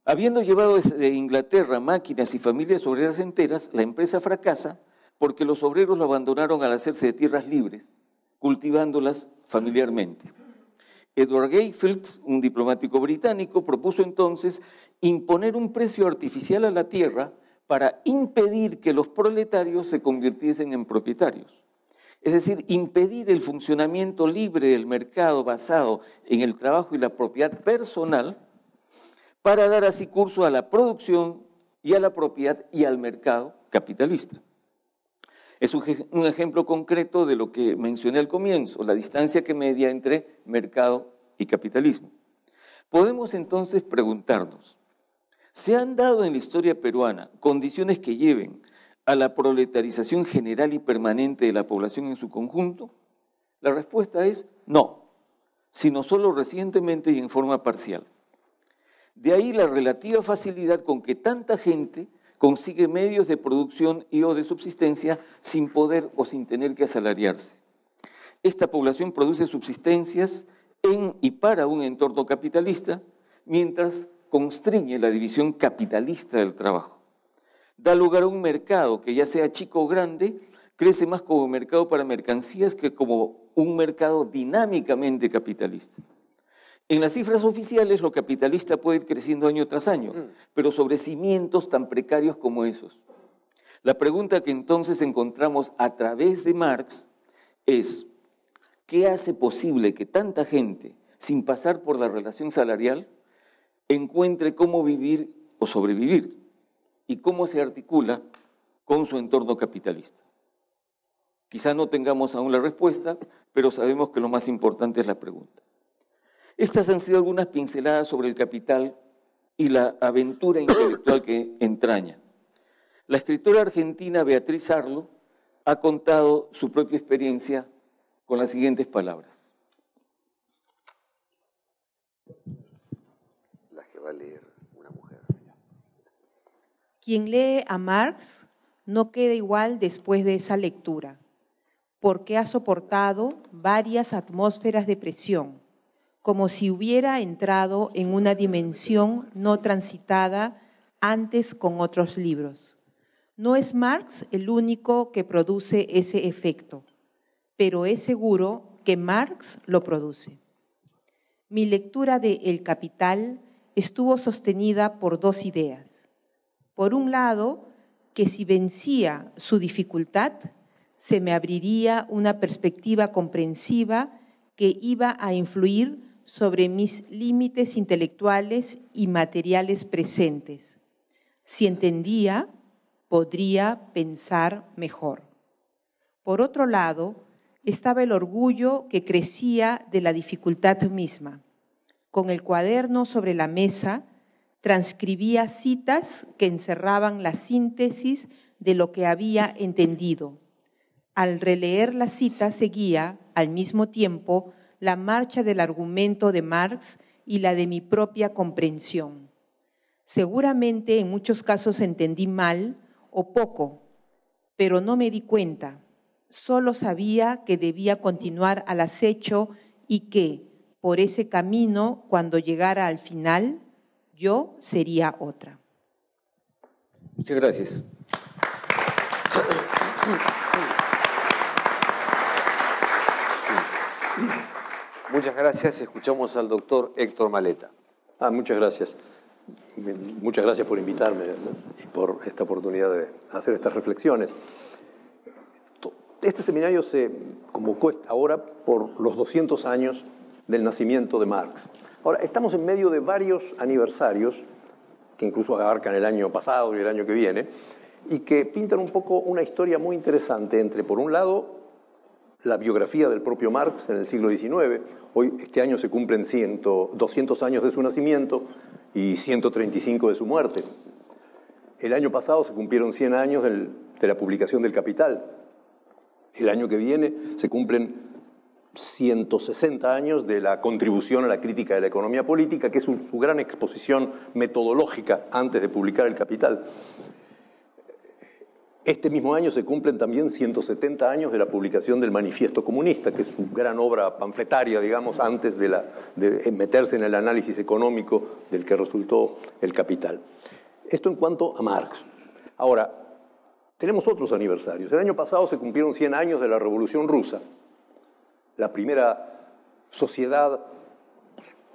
Speaker 4: Habiendo llevado desde Inglaterra máquinas y familias obreras enteras, la empresa fracasa porque los obreros lo abandonaron al hacerse de tierras libres, cultivándolas familiarmente. Edward Gayfield, un diplomático británico, propuso entonces imponer un precio artificial a la tierra para impedir que los proletarios se convirtiesen en propietarios. Es decir, impedir el funcionamiento libre del mercado basado en el trabajo y la propiedad personal para dar así curso a la producción y a la propiedad y al mercado capitalista. Es un ejemplo concreto de lo que mencioné al comienzo, la distancia que media entre mercado y capitalismo. Podemos entonces preguntarnos, ¿se han dado en la historia peruana condiciones que lleven a la proletarización general y permanente de la población en su conjunto? La respuesta es no, sino solo recientemente y en forma parcial. De ahí la relativa facilidad con que tanta gente consigue medios de producción y o de subsistencia sin poder o sin tener que asalariarse. Esta población produce subsistencias en y para un entorno capitalista, mientras constriñe la división capitalista del trabajo. Da lugar a un mercado que, ya sea chico o grande, crece más como mercado para mercancías que como un mercado dinámicamente capitalista. En las cifras oficiales, lo capitalista puede ir creciendo año tras año, pero sobre cimientos tan precarios como esos. La pregunta que entonces encontramos a través de Marx es, ¿qué hace posible que tanta gente, sin pasar por la relación salarial, encuentre cómo vivir o sobrevivir y cómo se articula con su entorno capitalista? Quizá no tengamos aún la respuesta, pero sabemos que lo más importante es la pregunta. Estas han sido algunas pinceladas sobre el capital y la aventura intelectual que entraña. La escritora argentina Beatriz Arlo ha contado su propia experiencia con las siguientes palabras.
Speaker 2: La que va a leer una mujer.
Speaker 5: Quien lee a Marx no queda igual después de esa lectura, porque ha soportado varias atmósferas de presión, como si hubiera entrado en una dimensión no transitada antes con otros libros. No es Marx el único que produce ese efecto, pero es seguro que Marx lo produce. Mi lectura de El Capital estuvo sostenida por 2 ideas. Por un lado, que si vencía su dificultad, se me abriría una perspectiva comprensiva que iba a influir sobre mis límites intelectuales y materiales presentes. Si entendía, podría pensar mejor. Por otro lado, estaba el orgullo que crecía de la dificultad misma. Con el cuaderno sobre la mesa, transcribía citas que encerraban la síntesis de lo que había entendido. Al releer la cita seguía, al mismo tiempo, la marcha del argumento de Marx y la de mi propia comprensión. Seguramente en muchos casos entendí mal o poco, pero no me di cuenta. Solo sabía que debía continuar al acecho y que, por ese camino, cuando llegara al final, yo sería otra.
Speaker 4: Muchas gracias.
Speaker 2: Muchas gracias. Escuchamos al doctor Héctor Maleta.
Speaker 6: Muchas gracias. Muchas gracias por invitarme y por esta oportunidad de hacer estas reflexiones. Este seminario se convocó ahora por los 200 años del nacimiento de Marx. Ahora, estamos en medio de varios aniversarios, que incluso abarcan el año pasado y el año que viene, y que pintan un poco una historia muy interesante entre, por un lado, la biografía del propio Marx en el siglo XIX. Hoy, este año se cumplen 200 años de su nacimiento y 135 de su muerte. El año pasado se cumplieron 100 años de la publicación del Capital. El año que viene se cumplen 160 años de la contribución a la crítica de la economía política, que es su gran exposición metodológica antes de publicar el Capital. Este mismo año se cumplen también 170 años de la publicación del Manifiesto Comunista, que es su gran obra panfletaria, digamos, antes de meterse en el análisis económico del que resultó el Capital. Esto en cuanto a Marx. Ahora, tenemos otros aniversarios. El año pasado se cumplieron 100 años de la Revolución Rusa, la primera sociedad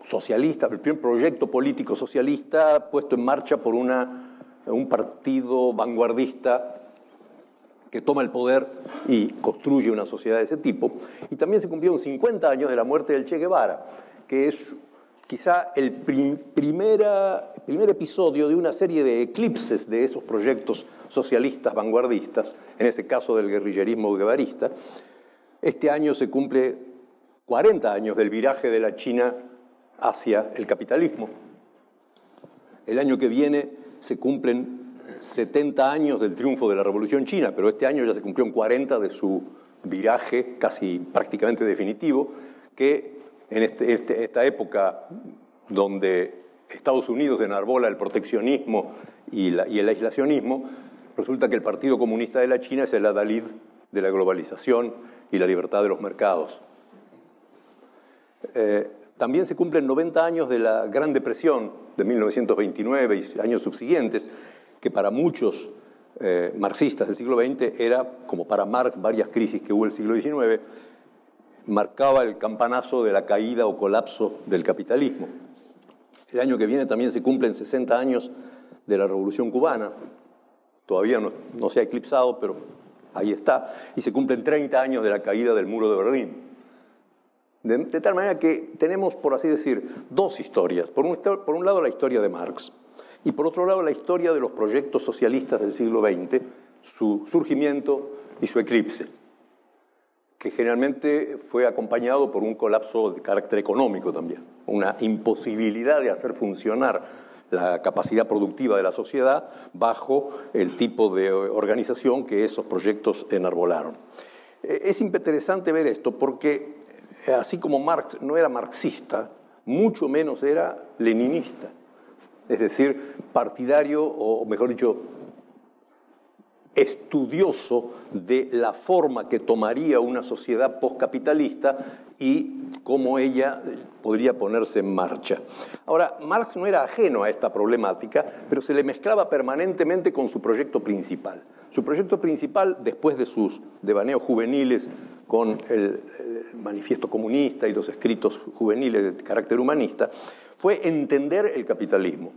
Speaker 6: socialista, el primer proyecto político socialista puesto en marcha por un partido vanguardista que toma el poder y construye una sociedad de ese tipo. Y también se cumplieron 50 años de la muerte del Che Guevara, que es quizá el primer episodio de una serie de eclipses de esos proyectos socialistas vanguardistas, en ese caso del guerrillerismo guevarista. Este año se cumple 40 años del viraje de la China hacia el capitalismo. El año que viene se cumplen 70 años del triunfo de la Revolución China, pero este año ya se cumplieron 40 de su viraje casi prácticamente definitivo, que en esta época donde Estados Unidos enarbola el proteccionismo y el aislacionismo, resulta que el Partido Comunista de la China es el adalid de la globalización y la libertad de los mercados. También se cumplen 90 años de la Gran Depresión de 1929 y años subsiguientes, que para muchos marxistas del siglo XX era, como para Marx, varias crisis que hubo en el siglo XIX, marcaba el campanazo de la caída o colapso del capitalismo. El año que viene también se cumplen 60 años de la Revolución Cubana, todavía no se ha eclipsado, pero ahí está, y se cumplen 30 años de la caída del muro de Berlín. De tal manera que tenemos, por así decir, dos historias. Por un lado, la historia de Marx, y por otro lado, la historia de los proyectos socialistas del siglo XX, su surgimiento y su eclipse, que generalmente fue acompañado por un colapso de carácter económico también, una imposibilidad de hacer funcionar la capacidad productiva de la sociedad bajo el tipo de organización que esos proyectos enarbolaron. Es interesante ver esto porque, así como Marx no era marxista, mucho menos era leninista, es decir, partidario, o mejor dicho, estudioso de la forma que tomaría una sociedad postcapitalista y cómo ella podría ponerse en marcha. Ahora, Marx no era ajeno a esta problemática, pero se le mezclaba permanentemente con su proyecto principal. Su proyecto principal, después de sus devaneos juveniles con el Manifiesto Comunista y los escritos juveniles de carácter humanista, fue entender el capitalismo.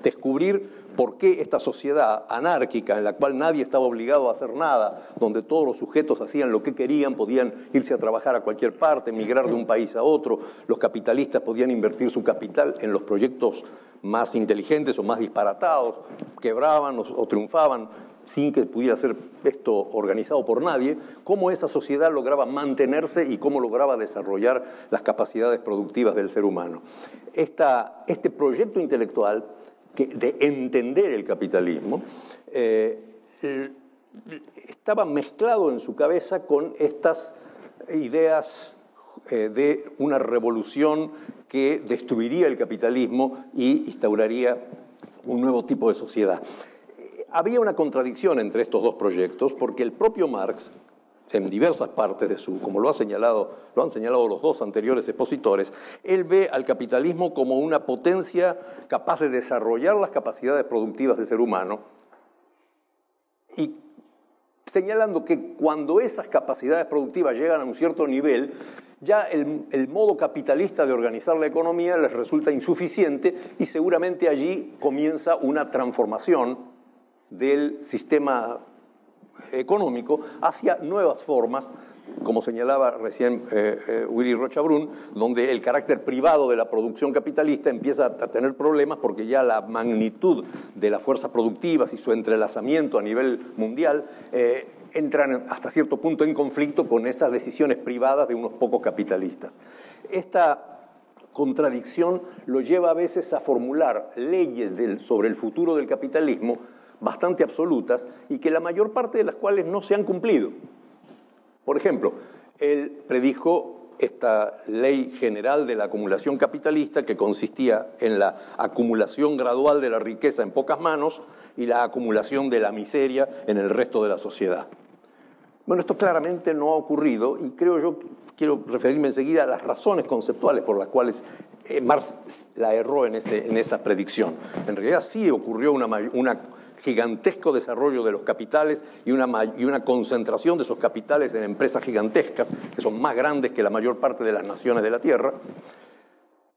Speaker 6: Descubrir por qué esta sociedad anárquica en la cual nadie estaba obligado a hacer nada, donde todos los sujetos hacían lo que querían, podían irse a trabajar a cualquier parte, migrar de un país a otro, los capitalistas podían invertir su capital en los proyectos más inteligentes o más disparatados, quebraban o triunfaban sin que pudiera ser esto organizado por nadie, cómo esa sociedad lograba mantenerse y cómo lograba desarrollar las capacidades productivas del ser humano. Este proyecto intelectual de entender el capitalismo estaba mezclado en su cabeza con estas ideas de una revolución que destruiría el capitalismo y instauraría un nuevo tipo de sociedad. Había una contradicción entre estos dos proyectos porque el propio Marx, en diversas partes de como lo han señalado los dos anteriores expositores, él ve al capitalismo como una potencia capaz de desarrollar las capacidades productivas del ser humano y señalando que cuando esas capacidades productivas llegan a un cierto nivel, ya el modo capitalista de organizar la economía les resulta insuficiente y seguramente allí comienza una transformación del sistema económico hacia nuevas formas como señalaba recién Willy Rochabrún, donde el carácter privado de la producción capitalista empieza a tener problemas porque ya la magnitud de las fuerzas productivas y su entrelazamiento a nivel mundial entran hasta cierto punto en conflicto con esas decisiones privadas de unos pocos capitalistas. Esta contradicción lo lleva a veces a formular leyes sobre el futuro del capitalismo bastante absolutas y que la mayor parte de las cuales no se han cumplido. Por ejemplo, él predijo esta ley general de la acumulación capitalista que consistía en la acumulación gradual de la riqueza en pocas manos y la acumulación de la miseria en el resto de la sociedad. Bueno, esto claramente no ha ocurrido y quiero referirme enseguida a las razones conceptuales por las cuales Marx la erró en esa predicción. En realidad sí ocurrió un gigantesco desarrollo de los capitales y una concentración de esos capitales en empresas gigantescas que son más grandes que la mayor parte de las naciones de la Tierra,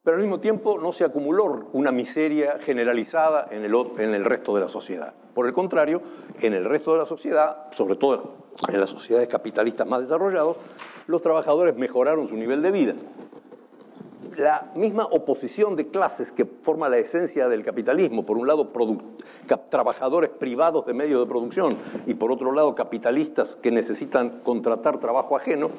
Speaker 6: pero al mismo tiempo no se acumuló una miseria generalizada en el resto de la sociedad. Por el contrario, en el resto de la sociedad, sobre todo en las sociedades capitalistas más desarrolladas, los trabajadores mejoraron su nivel de vida. La misma oposición de clases que forma la esencia del capitalismo, por un lado trabajadores privados de medios de producción y por otro lado capitalistas que necesitan contratar trabajo ajeno,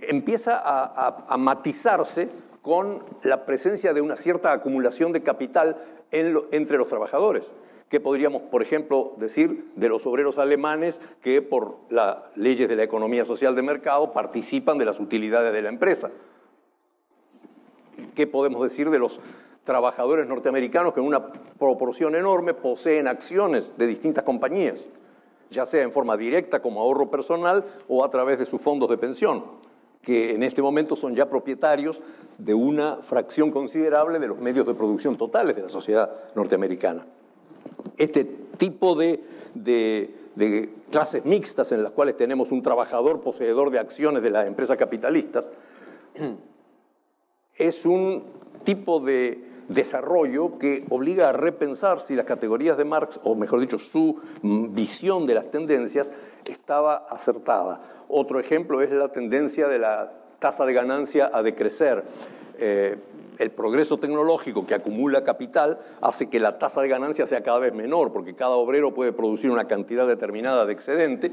Speaker 6: empieza a matizarse con la presencia de una cierta acumulación de capital entre los trabajadores. ¿Qué podríamos, por ejemplo, decir de los obreros alemanes que por las leyes de la economía social de mercado participan de las utilidades de la empresa? ¿Qué podemos decir de los trabajadores norteamericanos que en una proporción enorme poseen acciones de distintas compañías, ya sea en forma directa como ahorro personal o a través de sus fondos de pensión, que en este momento son ya propietarios de una fracción considerable de los medios de producción totales de la sociedad norteamericana? Este tipo de clases mixtas en las cuales tenemos un trabajador poseedor de acciones de las empresas capitalistas es un tipo de desarrollo que obliga a repensar si las categorías de Marx, o mejor dicho, su visión de las tendencias, estaba acertada. Otro ejemplo es la tendencia de la tasa de ganancia a decrecer. El progreso tecnológico que acumula capital hace que la tasa de ganancia sea cada vez menor, porque cada obrero puede producir una cantidad determinada de excedente,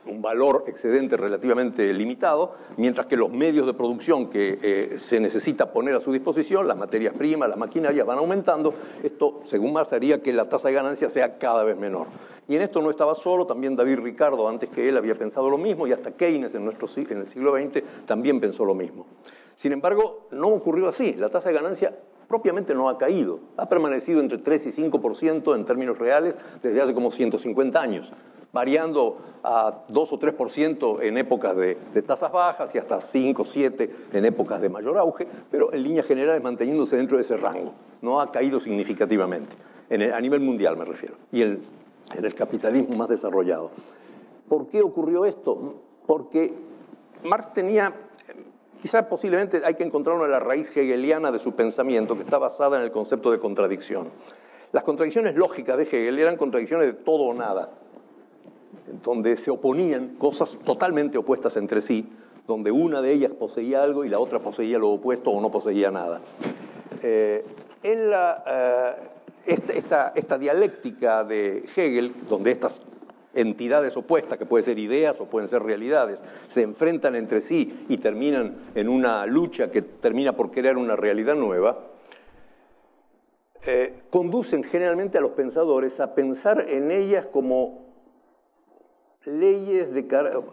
Speaker 6: un valor excedente relativamente limitado, mientras que los medios de producción que se necesita poner a su disposición, las materias primas, las maquinarias, van aumentando. Esto, según Marx, haría que la tasa de ganancia sea cada vez menor. Y en esto no estaba solo, también David Ricardo, antes que él, había pensado lo mismo, y hasta Keynes en el siglo XX también pensó lo mismo. Sin embargo, no ocurrió así. La tasa de ganancia propiamente no ha caído. Ha permanecido entre 3 y 5% en términos reales desde hace como 150 años, variando a 2 o 3% en épocas de tasas bajas y hasta 5 o 7 en épocas de mayor auge, pero en líneas generales manteniéndose dentro de ese rango. No ha caído significativamente, a nivel mundial me refiero, y en el capitalismo más desarrollado. ¿Por qué ocurrió esto? Porque Marx tenía, quizá posiblemente hay que encontrarlo en la raíz hegeliana de su pensamiento, que está basada en el concepto de contradicción. Las contradicciones lógicas de Hegel eran contradicciones de todo o nada, donde se oponían cosas totalmente opuestas entre sí, donde una de ellas poseía algo y la otra poseía lo opuesto o no poseía nada. Esta dialéctica de Hegel, donde estas entidades opuestas, que pueden ser ideas o pueden ser realidades, se enfrentan entre sí y terminan en una lucha que termina por crear una realidad nueva, conducen generalmente a los pensadores a pensar en ellas como leyes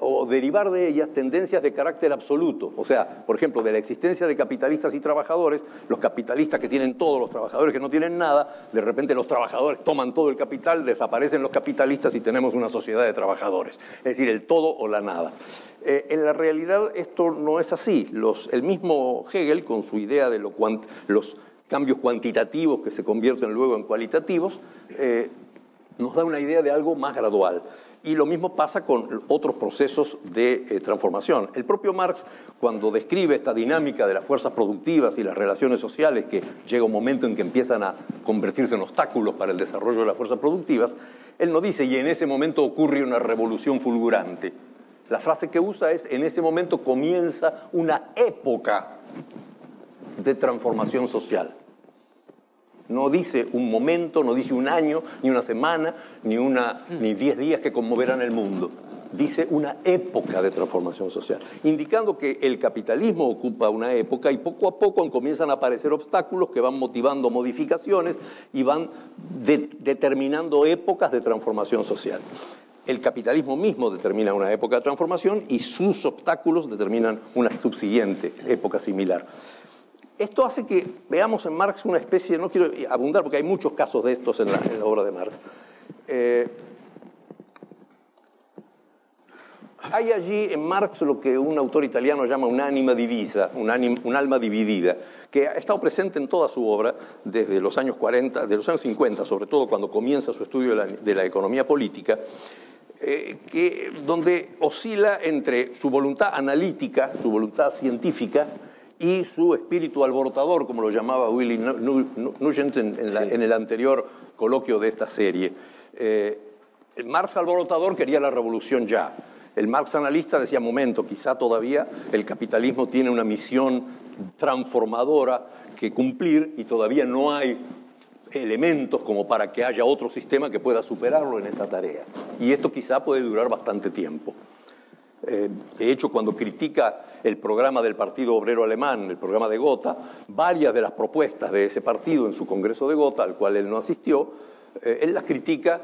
Speaker 6: o derivar de ellas tendencias de carácter absoluto. O sea, por ejemplo, de la existencia de capitalistas y trabajadores, los capitalistas que tienen todo, los trabajadores que no tienen nada, de repente los trabajadores toman todo el capital, desaparecen los capitalistas y tenemos una sociedad de trabajadores. Es decir, el todo o la nada. En la realidad esto no es así. El mismo Hegel, con su idea de los cambios cuantitativos que se convierten luego en cualitativos, nos da una idea de algo más gradual. Y lo mismo pasa con otros procesos de transformación. El propio Marx, cuando describe esta dinámica de las fuerzas productivas y las relaciones sociales, que llega un momento en que empiezan a convertirse en obstáculos para el desarrollo de las fuerzas productivas, él no dice, y en ese momento ocurre una revolución fulgurante. La frase que usa es: en ese momento comienza una época de transformación social. No dice un momento, no dice un año, ni una semana, ni 10 días que conmoverán el mundo. Dice una época de transformación social, indicando que el capitalismo ocupa una época y poco a poco comienzan a aparecer obstáculos que van motivando modificaciones y van determinando épocas de transformación social. El capitalismo mismo determina una época de transformación y sus obstáculos determinan una subsiguiente época similar. Esto hace que veamos en Marx una especie, no quiero abundar porque hay muchos casos de estos en la obra de Marx. Hay allí en Marx lo que un autor italiano llama un anima divisa, un alma dividida, que ha estado presente en toda su obra desde los años 40, de los años 50, sobre todo cuando comienza su estudio de la economía política, donde oscila entre su voluntad analítica, su voluntad científica, y su espíritu alborotador, como lo llamaba Willy Nugent en el anterior coloquio de esta serie. El Marx alborotador quería la revolución ya. El Marx analista decía: momento, quizá todavía el capitalismo tiene una misión transformadora que cumplir y todavía no hay elementos como para que haya otro sistema que pueda superarlo en esa tarea. Y esto quizá puede durar bastante tiempo. De hecho, cuando critica el programa del Partido Obrero Alemán, el programa de Gotha, varias de las propuestas de ese partido en su congreso de Gotha, al cual él no asistió, él las critica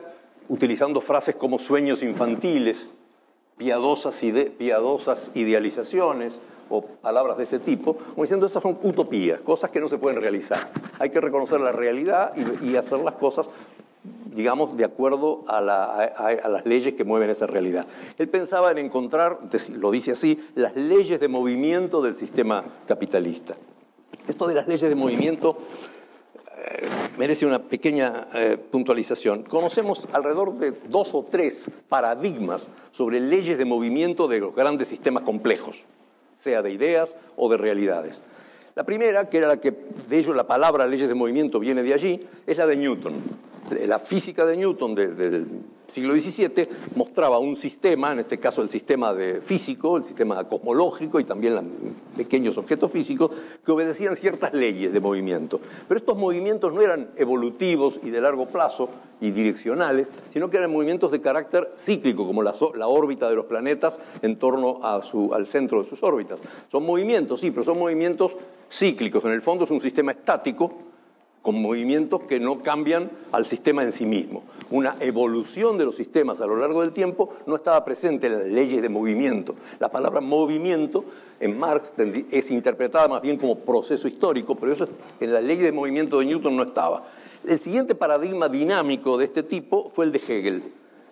Speaker 6: utilizando frases como sueños infantiles, piadosas idealizaciones o palabras de ese tipo, como diciendo: esas son utopías, cosas que no se pueden realizar. Hay que reconocer la realidad y hacer las cosas, digamos, de acuerdo a las leyes que mueven esa realidad. Él pensaba en encontrar, lo dice así, las leyes de movimiento del sistema capitalista. Esto de las leyes de movimiento merece una pequeña puntualización. Conocemos alrededor de 2 o 3 paradigmas sobre leyes de movimiento de los grandes sistemas complejos, sea de ideas o de realidades. La primera, que era la que, de hecho, la palabra leyes de movimiento viene de allí, es la de Newton. La física de Newton del siglo XVII mostraba un sistema, en este caso el sistema físico, el sistema cosmológico y también pequeños objetos físicos, que obedecían ciertas leyes de movimiento. Pero estos movimientos no eran evolutivos y de largo plazo y direccionales, sino que eran movimientos de carácter cíclico, como la órbita de los planetas en torno al centro de sus órbitas. Son movimientos, sí, pero son movimientos cíclicos. En el fondo es un sistema estático, con movimientos que no cambian al sistema en sí mismo. Una evolución de los sistemas a lo largo del tiempo no estaba presente en las leyes de movimiento. La palabra movimiento en Marx es interpretada más bien como proceso histórico, pero eso en la ley de movimiento de Newton no estaba. El siguiente paradigma dinámico de este tipo fue el de Hegel,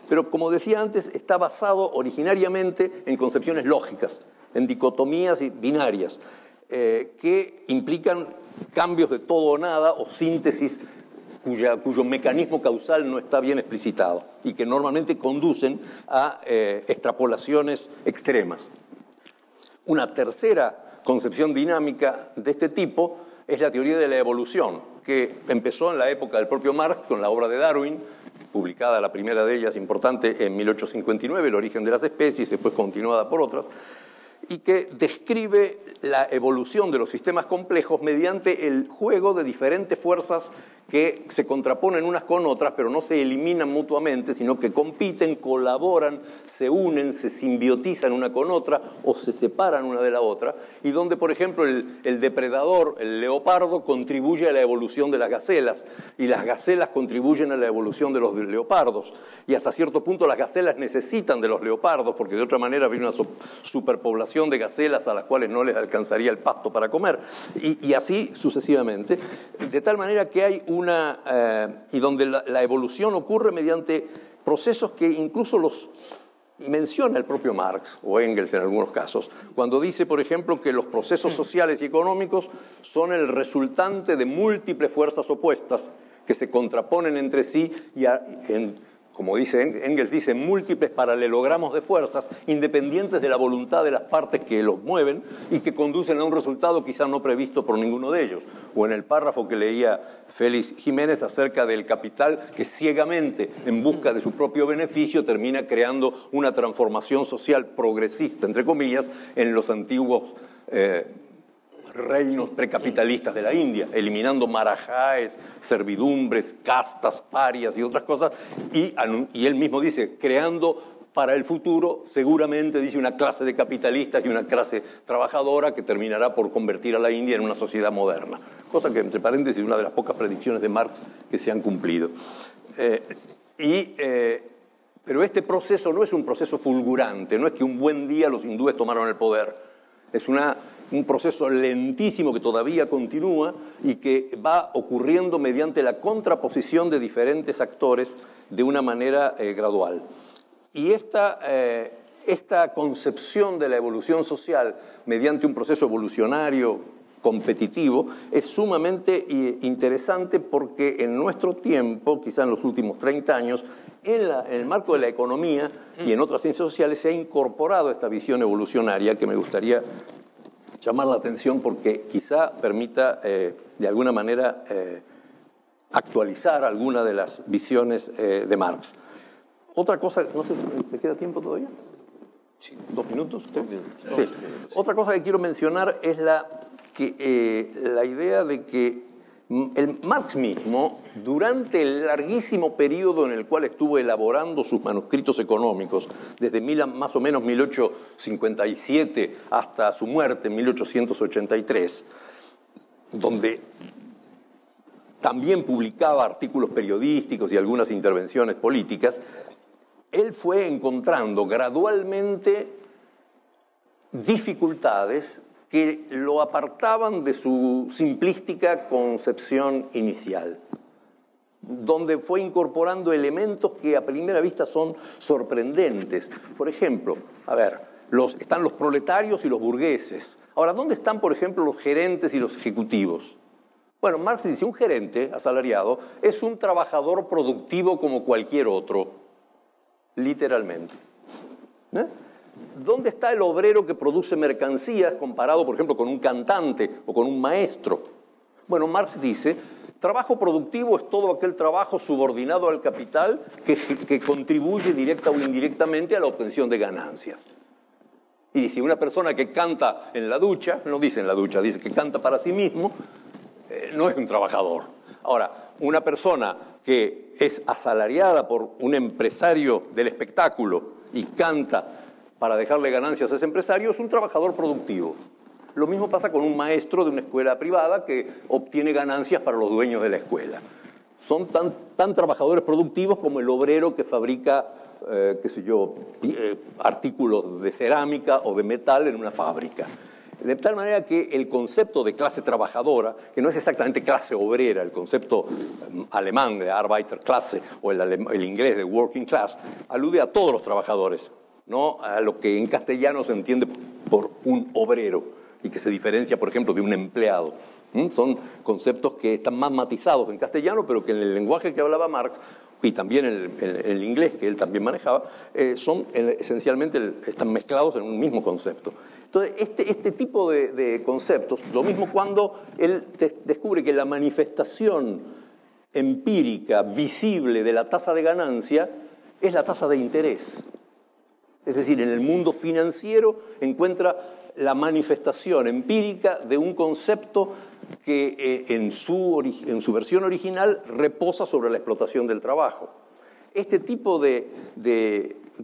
Speaker 6: pero como decía antes, está basado originariamente en concepciones lógicas, en dicotomías binarias, que implican cambios de todo o nada o síntesis cuyo mecanismo causal no está bien explicitado y que normalmente conducen a extrapolaciones extremas. Una tercera concepción dinámica de este tipo es la teoría de la evolución, que empezó en la época del propio Marx con la obra de Darwin, publicada la primera de ellas importante en 1859, El origen de las especies, después continuada por otras, y que describe la evolución de los sistemas complejos mediante el juego de diferentes fuerzas que se contraponen unas con otras, pero no se eliminan mutuamente, sino que compiten, colaboran, se unen, se simbiotizan una con otra o se separan una de la otra, y donde, por ejemplo, el depredador, el leopardo, contribuye a la evolución de las gacelas, y las gacelas contribuyen a la evolución de los leopardos, y hasta cierto punto las gacelas necesitan de los leopardos, porque de otra manera habría una superpoblación de gacelas a las cuales no les alcanzaría el pasto para comer, y así sucesivamente, de tal manera que hay y donde la evolución ocurre mediante procesos que incluso los menciona el propio Marx o Engels en algunos casos, cuando dice, por ejemplo, que los procesos sociales y económicos son el resultante de múltiples fuerzas opuestas que se contraponen entre sí y como dice Engels, dice múltiples paralelogramos de fuerzas independientes de la voluntad de las partes que los mueven y que conducen a un resultado quizá no previsto por ninguno de ellos. O en el párrafo que leía Félix Jiménez acerca del capital que ciegamente, en busca de su propio beneficio, termina creando una transformación social progresista, entre comillas, en los antiguos reinos precapitalistas de la India, eliminando marajáes, servidumbres, castas, parias y otras cosas, y él mismo dice, creando para el futuro, seguramente, dice, una clase de capitalistas y una clase trabajadora que terminará por convertir a la India en una sociedad moderna. Cosa que, entre paréntesis, es una de las pocas predicciones de Marx que se han cumplido. Pero este proceso no es un proceso fulgurante, no es que un buen día los hindúes tomaron el poder, es un proceso lentísimo que todavía continúa y que va ocurriendo mediante la contraposición de diferentes actores de una manera gradual. Y esta concepción de la evolución social mediante un proceso evolucionario competitivo es sumamente interesante porque en nuestro tiempo, quizá en los últimos 30 años, en el marco de la economía y en otras ciencias sociales se ha incorporado esta visión evolucionaria que me gustaría llamar la atención porque quizá permita de alguna manera actualizar alguna de las visiones de Marx. Otra cosa, no sé, ¿me queda tiempo todavía? Sí. ¿2 minutos? ¿Sí? Sí. Otra cosa que quiero mencionar es la idea de que el Marx mismo, durante el larguísimo periodo en el cual estuvo elaborando sus manuscritos económicos, desde más o menos 1857 hasta su muerte en 1883, donde también publicaba artículos periodísticos y algunas intervenciones políticas, él fue encontrando gradualmente dificultades que lo apartaban de su simplística concepción inicial, donde fue incorporando elementos que a primera vista son sorprendentes. Por ejemplo, están los proletarios y los burgueses. Ahora, ¿dónde están, por ejemplo, los gerentes y los ejecutivos? Bueno, Marx dice, un gerente asalariado es un trabajador productivo como cualquier otro, literalmente. ¿Dónde está el obrero que produce mercancías comparado, por ejemplo, con un cantante o con un maestro? Bueno, Marx dice, trabajo productivo es todo aquel trabajo subordinado al capital que contribuye directa o indirectamente a la obtención de ganancias. Y si una persona que canta en la ducha, no dice en la ducha, dice que canta para sí mismo, no es un trabajador. Ahora, una persona que es asalariada por un empresario del espectáculo y canta para dejarle ganancias a ese empresario, es un trabajador productivo. Lo mismo pasa con un maestro de una escuela privada que obtiene ganancias para los dueños de la escuela. Son tan trabajadores productivos como el obrero que fabrica, artículos de cerámica o de metal en una fábrica. De tal manera que el concepto de clase trabajadora, que no es exactamente clase obrera, el concepto alemán de Arbeiterklasse o el inglés de working class, alude a todos los trabajadores, no a lo que en castellano se entiende por un obrero y que se diferencia, por ejemplo, de un empleado. Son conceptos que están más matizados en castellano, pero que en el lenguaje que hablaba Marx y también en el inglés que él también manejaba, esencialmente están mezclados en un mismo concepto. Entonces, este tipo de conceptos, lo mismo cuando él descubre que la manifestación empírica, visible de la tasa de ganancia es la tasa de interés. Es decir, en el mundo financiero encuentra la manifestación empírica de un concepto que en su versión original reposa sobre la explotación del trabajo. Este tipo de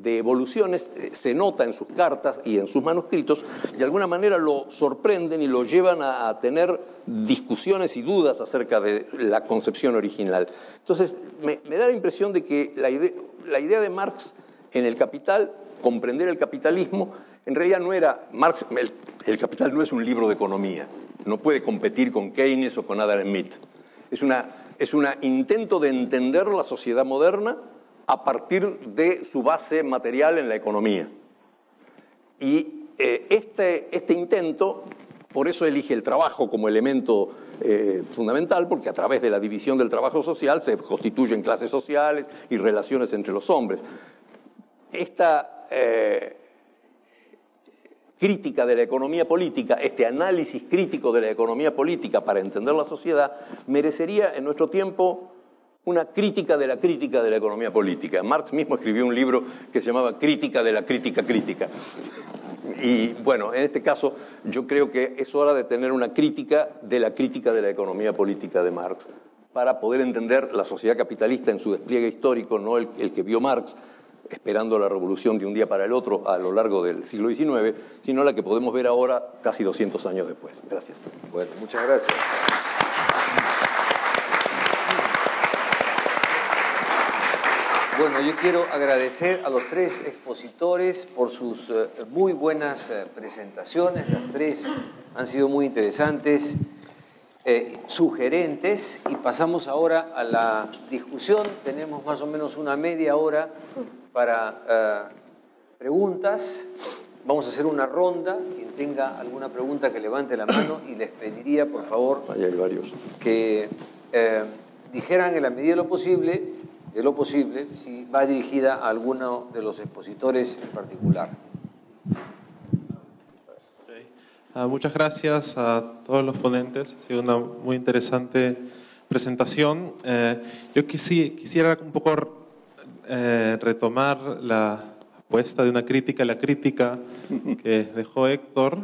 Speaker 6: evoluciones se nota en sus cartas y en sus manuscritos, de alguna manera lo sorprenden y lo llevan a tener discusiones y dudas acerca de la concepción original. Entonces, me da la impresión de que la idea de Marx en el Capital, comprender el capitalismo, en realidad no era Marx, el Capital no es un libro de economía, no puede competir con Keynes o con Adam Smith. Es un intento de entender la sociedad moderna a partir de su base material en la economía. Y este intento Por eso elige el trabajo como elemento fundamental, porque a través de la división del trabajo social se constituyen clases sociales y relaciones entre los hombres. Esta crítica de la economía política, este análisis crítico de la economía política para entender la sociedad, merecería en nuestro tiempo una crítica de la economía política. Marx mismo escribió un libro que se llamaba Crítica de la crítica crítica. Y bueno, en este caso yo creo que es hora de tener una crítica de la economía política de Marx para poder entender la sociedad capitalista en su despliegue histórico, no el que vio Marx esperando la revolución de un día para el otro a lo largo del siglo XIX, sino la que podemos ver ahora casi 200 años después. Gracias.
Speaker 2: Bueno, muchas gracias. Bueno, yo quiero agradecer a los tres expositores por sus muy buenas presentaciones. Las tres han sido muy interesantes, sugerentes, y pasamos ahora a la discusión. Tenemos más o menos una media hora para preguntas. Vamos a hacer una ronda. Quien tenga alguna pregunta que levante la mano, y les pediría, por favor,
Speaker 6: Ahí hay varios,
Speaker 2: que dijeran en la medida de lo posible, si va dirigida a alguno de los expositores en particular.
Speaker 7: Muchas gracias a todos los ponentes. Ha sido una muy interesante presentación. Yo quisiera un poco retomar la apuesta de una crítica, la crítica que dejó Héctor,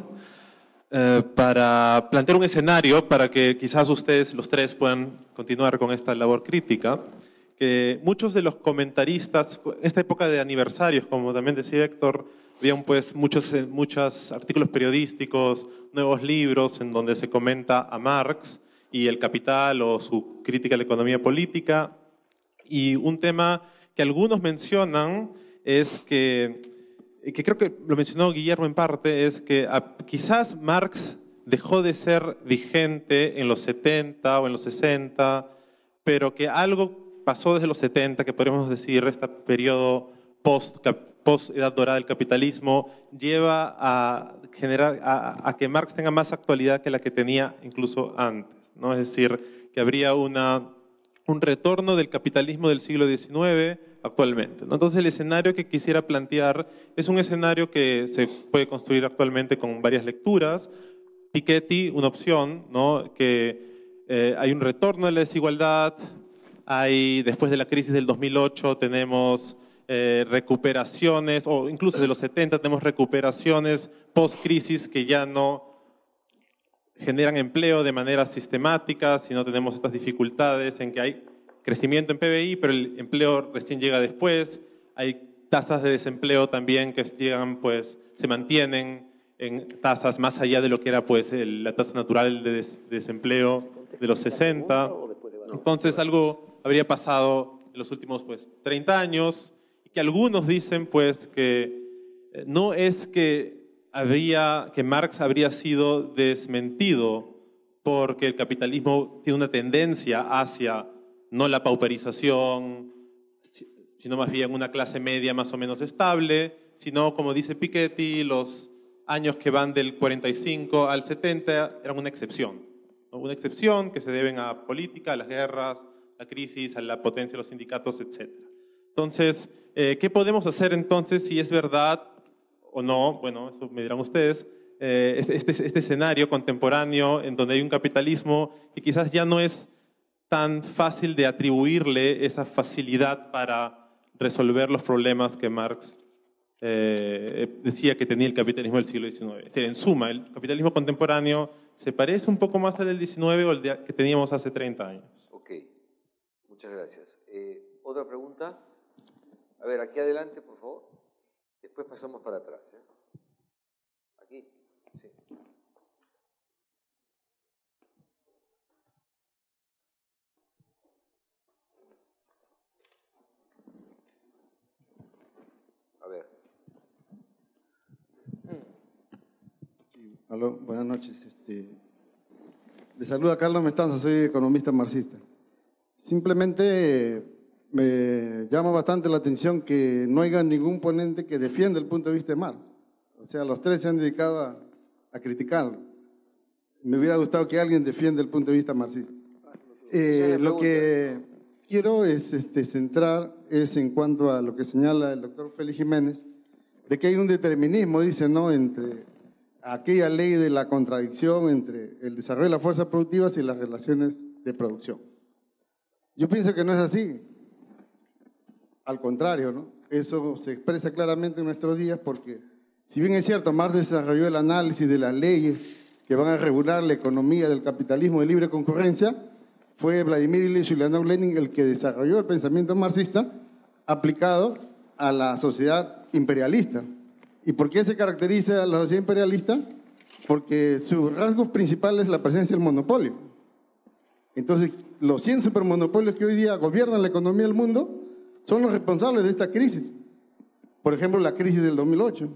Speaker 7: para plantear un escenario para que quizás ustedes, los tres, puedan continuar con esta labor crítica. Que muchos de los comentaristas, esta época de aniversarios, como también decía Héctor, habían pues muchos artículos periodísticos, nuevos libros en donde se comenta a Marx y el capital o su crítica a la economía política. Y un tema que algunos mencionan es que creo que lo mencionó Guillermo en parte, es que quizás Marx dejó de ser vigente en los 70 o en los 60, pero que algo pasó desde los 70, que podríamos decir este periodo post-edad dorada del capitalismo, lleva a generar a que Marx tenga más actualidad que la que tenía incluso antes, ¿no? Es decir, que habría un retorno del capitalismo del siglo XIX actualmente, ¿no? Entonces el escenario que quisiera plantear es un escenario que se puede construir actualmente con varias lecturas. Piketty, una opción, ¿no? Que hay un retorno de la desigualdad. Después de la crisis del 2008 tenemos recuperaciones, o incluso de los 70 tenemos recuperaciones post-crisis que ya no generan empleo de manera sistemática, sino tenemos estas dificultades en que hay crecimiento en PBI, pero el empleo recién llega después. Hay tasas de desempleo también que llegan, pues, se mantienen en tasas más allá de lo que era pues, la tasa natural de desempleo de los 60. Entonces algo habría pasado en los últimos pues, 30 años, y que algunos dicen pues, que no es que Marx habría sido desmentido porque el capitalismo tiene una tendencia hacia no la pauperización, sino más bien una clase media más o menos estable, sino, como dice Piketty, los años que van del 45 al 70 eran una excepción, ¿no? Una excepción que se deben a política, a las guerras, la crisis, a la potencia de los sindicatos, etc. Entonces, ¿qué podemos hacer entonces si es verdad o no? Bueno, eso me dirán ustedes. Este escenario contemporáneo en donde hay un capitalismo que quizás ya no es tan fácil de atribuirle esa facilidad para resolver los problemas que Marx decía que tenía el capitalismo del siglo XIX. Es decir, en suma, el capitalismo contemporáneo se parece un poco más al del XIX o al que teníamos hace 30 años.
Speaker 2: Ok. Muchas gracias. ¿Otra pregunta? A ver, aquí adelante, por favor. Después pasamos para atrás. Aquí. Sí. A ver.
Speaker 8: Aló, buenas noches. Le saluda Carlos Mestanza, soy economista marxista. Simplemente me llama bastante la atención que no haya ningún ponente que defienda el punto de vista de Marx. O sea, los tres se han dedicado a criticarlo. me hubiera gustado que alguien defienda el punto de vista marxista. Lo que quiero es centrar en cuanto a lo que señala el doctor Félix Jiménez, de que hay un determinismo, dice, ¿no?, entre aquella ley de la contradicción entre el desarrollo de las fuerzas productivas y las relaciones de producción. Yo pienso que no es así. Al contrario, ¿no? Eso se expresa claramente en nuestros días porque, si bien es cierto, Marx desarrolló el análisis de las leyes que van a regular la economía del capitalismo de libre concurrencia, fue Vladimir Ilich Ulyanov Lenin el que desarrolló el pensamiento marxista aplicado a la sociedad imperialista. ¿Y por qué se caracteriza a la sociedad imperialista? Porque su rasgo principal es la presencia del monopolio. Entonces, los 100 supermonopolios que hoy día gobiernan la economía del mundo son los responsables de esta crisis. Por ejemplo, la crisis del 2008.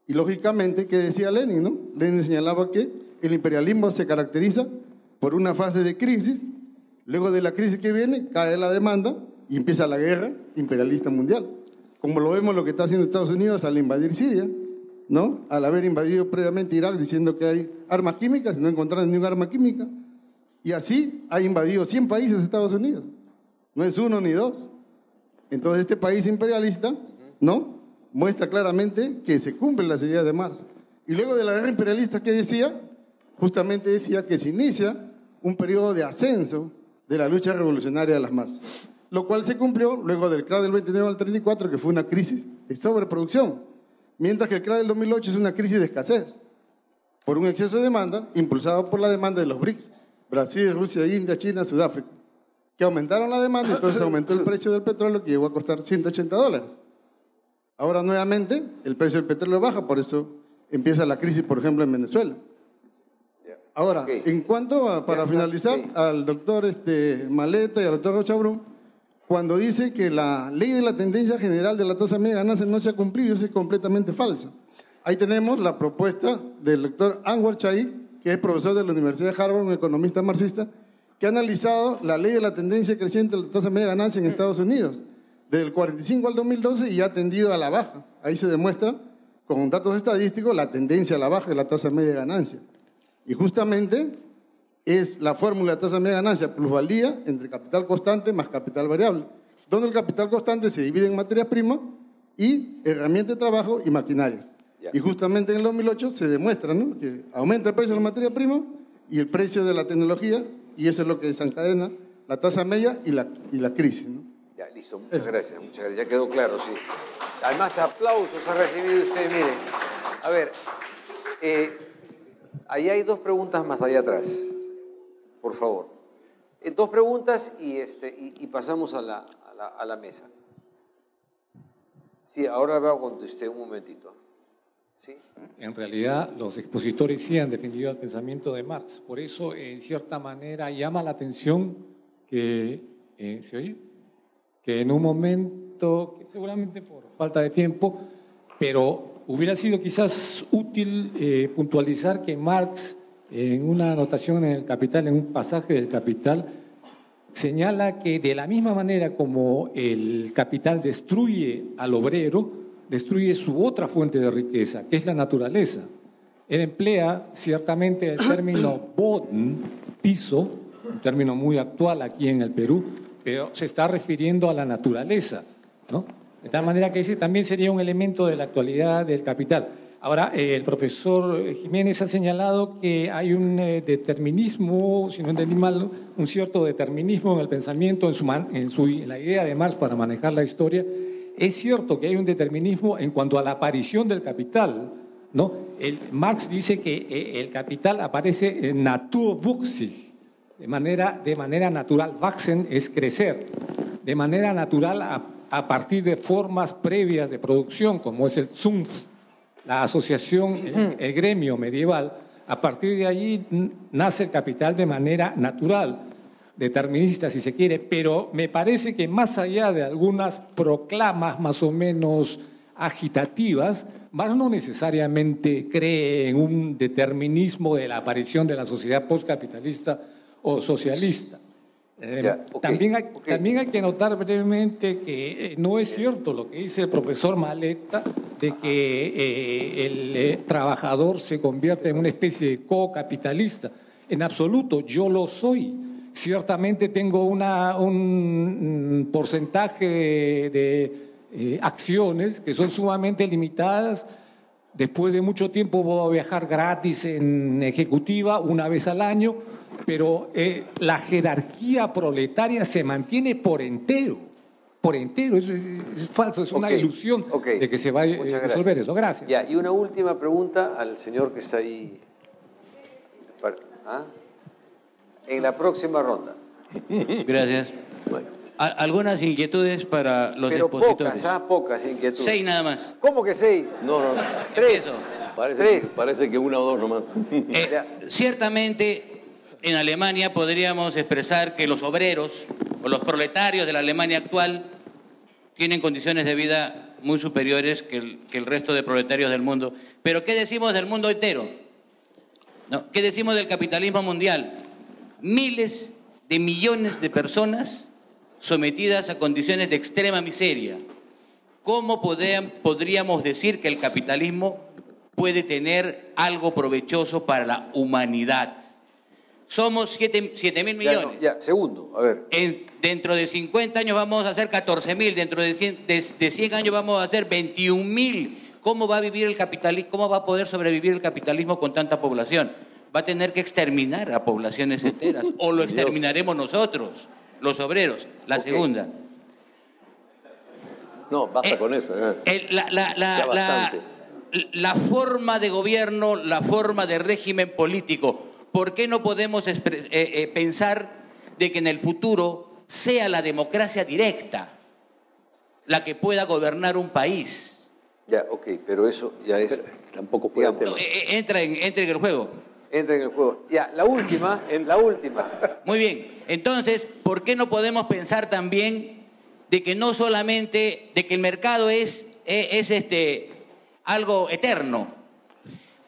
Speaker 8: Y lógicamente, ¿qué decía Lenin, no? Lenin señalaba que el imperialismo se caracteriza por una fase de crisis, luego de la crisis que viene, cae la demanda y empieza la guerra imperialista mundial. Como lo vemos lo que está haciendo Estados Unidos al invadir Siria, ¿no? Al haber invadido previamente Irak diciendo que hay armas químicas y no encontraron ninguna arma química. Y así ha invadido 100 países de Estados Unidos. No es uno ni dos. Entonces este país imperialista, ¿no?, muestra claramente que se cumplen las ideas de Marx. Y luego de la guerra imperialista, ¿qué decía? Justamente decía que se inicia un periodo de ascenso de la lucha revolucionaria de las masas, lo cual se cumplió luego del crack del 29 al 34, que fue una crisis de sobreproducción, mientras que el crack del 2008 es una crisis de escasez, por un exceso de demanda impulsado por la demanda de los BRICS, Brasil, Rusia, India, China, Sudáfrica, que aumentaron la demanda, entonces aumentó el precio del petróleo, que llegó a costar $180. Ahora nuevamente el precio del petróleo baja, por eso empieza la crisis, por ejemplo, en Venezuela. Ahora, en cuanto a, para finalizar, al doctor Maleta y al doctor Rochabrún, cuando dice que la ley de la tendencia general de la tasa media de ganancia no se ha cumplido, eso es completamente falso. Ahí tenemos la propuesta del doctor Anwar Chai, que es profesor de la Universidad de Harvard, un economista marxista, que ha analizado la ley de la tendencia creciente de la tasa media de ganancia en Estados Unidos, del 45 al 2012, y ha tendido a la baja. Ahí se demuestra, con datos estadísticos, la tendencia a la baja de la tasa media de ganancia. Y justamente es la fórmula de tasa media de ganancia, plusvalía entre capital constante más capital variable, donde el capital constante se divide en materias primas y herramientas de trabajo y maquinarias. Y justamente en el 2008 se demuestra, ¿no?, que aumenta el precio de la materia prima y el precio de la tecnología, y eso es lo que desencadena la tasa media y la crisis, ¿no?
Speaker 2: Ya, listo, muchas gracias, ya quedó claro, sí. Además, aplausos ha recibido usted, miren. A ver, ahí hay dos preguntas más allá atrás, por favor. Dos preguntas y pasamos a la mesa. Sí, ahora veo con usted un momentito. ¿Sí?
Speaker 9: En realidad, los expositores sí han defendido el pensamiento de Marx. Por eso, en cierta manera, llama la atención que, ¿se oye?, que en un momento, que seguramente por falta de tiempo, pero hubiera sido quizás útil puntualizar que Marx, en una anotación en el Capital, en un pasaje del Capital, señala que de la misma manera como el capital destruye al obrero, destruye su otra fuente de riqueza, que es la naturaleza. Él emplea ciertamente el término Boden, piso, un término muy actual aquí en el Perú, pero se está refiriendo a la naturaleza, ¿no? De tal manera que ese también sería un elemento de la actualidad del capital. Ahora, el profesor Jiménez ha señalado que hay un determinismo, si no entendí mal, un cierto determinismo en el pensamiento, en la idea de Marx para manejar la historia. Es cierto que hay un determinismo en cuanto a la aparición del capital, ¿no? Marx dice que el capital aparece en Naturwuchsig, de manera natural. Wachsen es crecer, de manera natural a partir de formas previas de producción, como es el Zunft, la asociación, el gremio medieval. A partir de allí nace el capital de manera natural, determinista si se quiere, pero me parece que más allá de algunas proclamas más o menos agitativas, Marx no necesariamente cree en un determinismo de la aparición de la sociedad postcapitalista o socialista. También hay que notar brevemente que no es cierto lo que dice el profesor Maleta de que el trabajador se convierte en una especie de co-capitalista. En absoluto, yo lo soy. Ciertamente tengo un porcentaje de acciones que son sumamente limitadas. Después de mucho tiempo voy a viajar gratis en ejecutiva una vez al año, pero la jerarquía proletaria se mantiene por entero. Por entero, es falso, es una ilusión de que se va a resolver eso. Gracias.
Speaker 2: Ya, y una última pregunta al señor que está ahí. En la próxima ronda.
Speaker 10: Gracias. Algunas inquietudes para los
Speaker 2: Pero
Speaker 10: expositores.
Speaker 2: pocas inquietudes.
Speaker 10: 6 nada más.
Speaker 2: ¿Cómo que 6?
Speaker 6: No.
Speaker 2: 3.
Speaker 6: Parece que una o dos nomás.
Speaker 10: Ciertamente, en Alemania podríamos expresar que los obreros o los proletarios de la Alemania actual tienen condiciones de vida muy superiores que el resto de proletarios del mundo. Pero ¿qué decimos del mundo entero? ¿No? ¿Qué decimos del capitalismo mundial? Miles de millones de personas sometidas a condiciones de extrema miseria. ¿Cómo podríamos decir que el capitalismo puede tener algo provechoso para la humanidad? Somos 7.000 millones.
Speaker 2: Segundo, a ver.
Speaker 10: Dentro de 50 años vamos a ser 14.000, dentro de 100 años vamos a ser 21.000. ¿Cómo va a vivir el capitalismo? ¿Cómo va a poder sobrevivir el capitalismo con tanta población? Va a tener que exterminar a poblaciones enteras, o lo exterminaremos nosotros, los obreros. La segunda.
Speaker 6: No, basta con eso.
Speaker 10: La forma de gobierno, la forma de régimen político. ¿Por qué no podemos pensar de que en el futuro sea la democracia directa la que pueda gobernar un país?
Speaker 2: Ya, pero eso ya es...
Speaker 6: Tampoco fue el tema.
Speaker 10: Entra en el juego.
Speaker 2: Entra en el juego. Ya, la última.
Speaker 10: Muy bien. Entonces, ¿por qué no podemos pensar también de que no solamente, de que el mercado es algo eterno?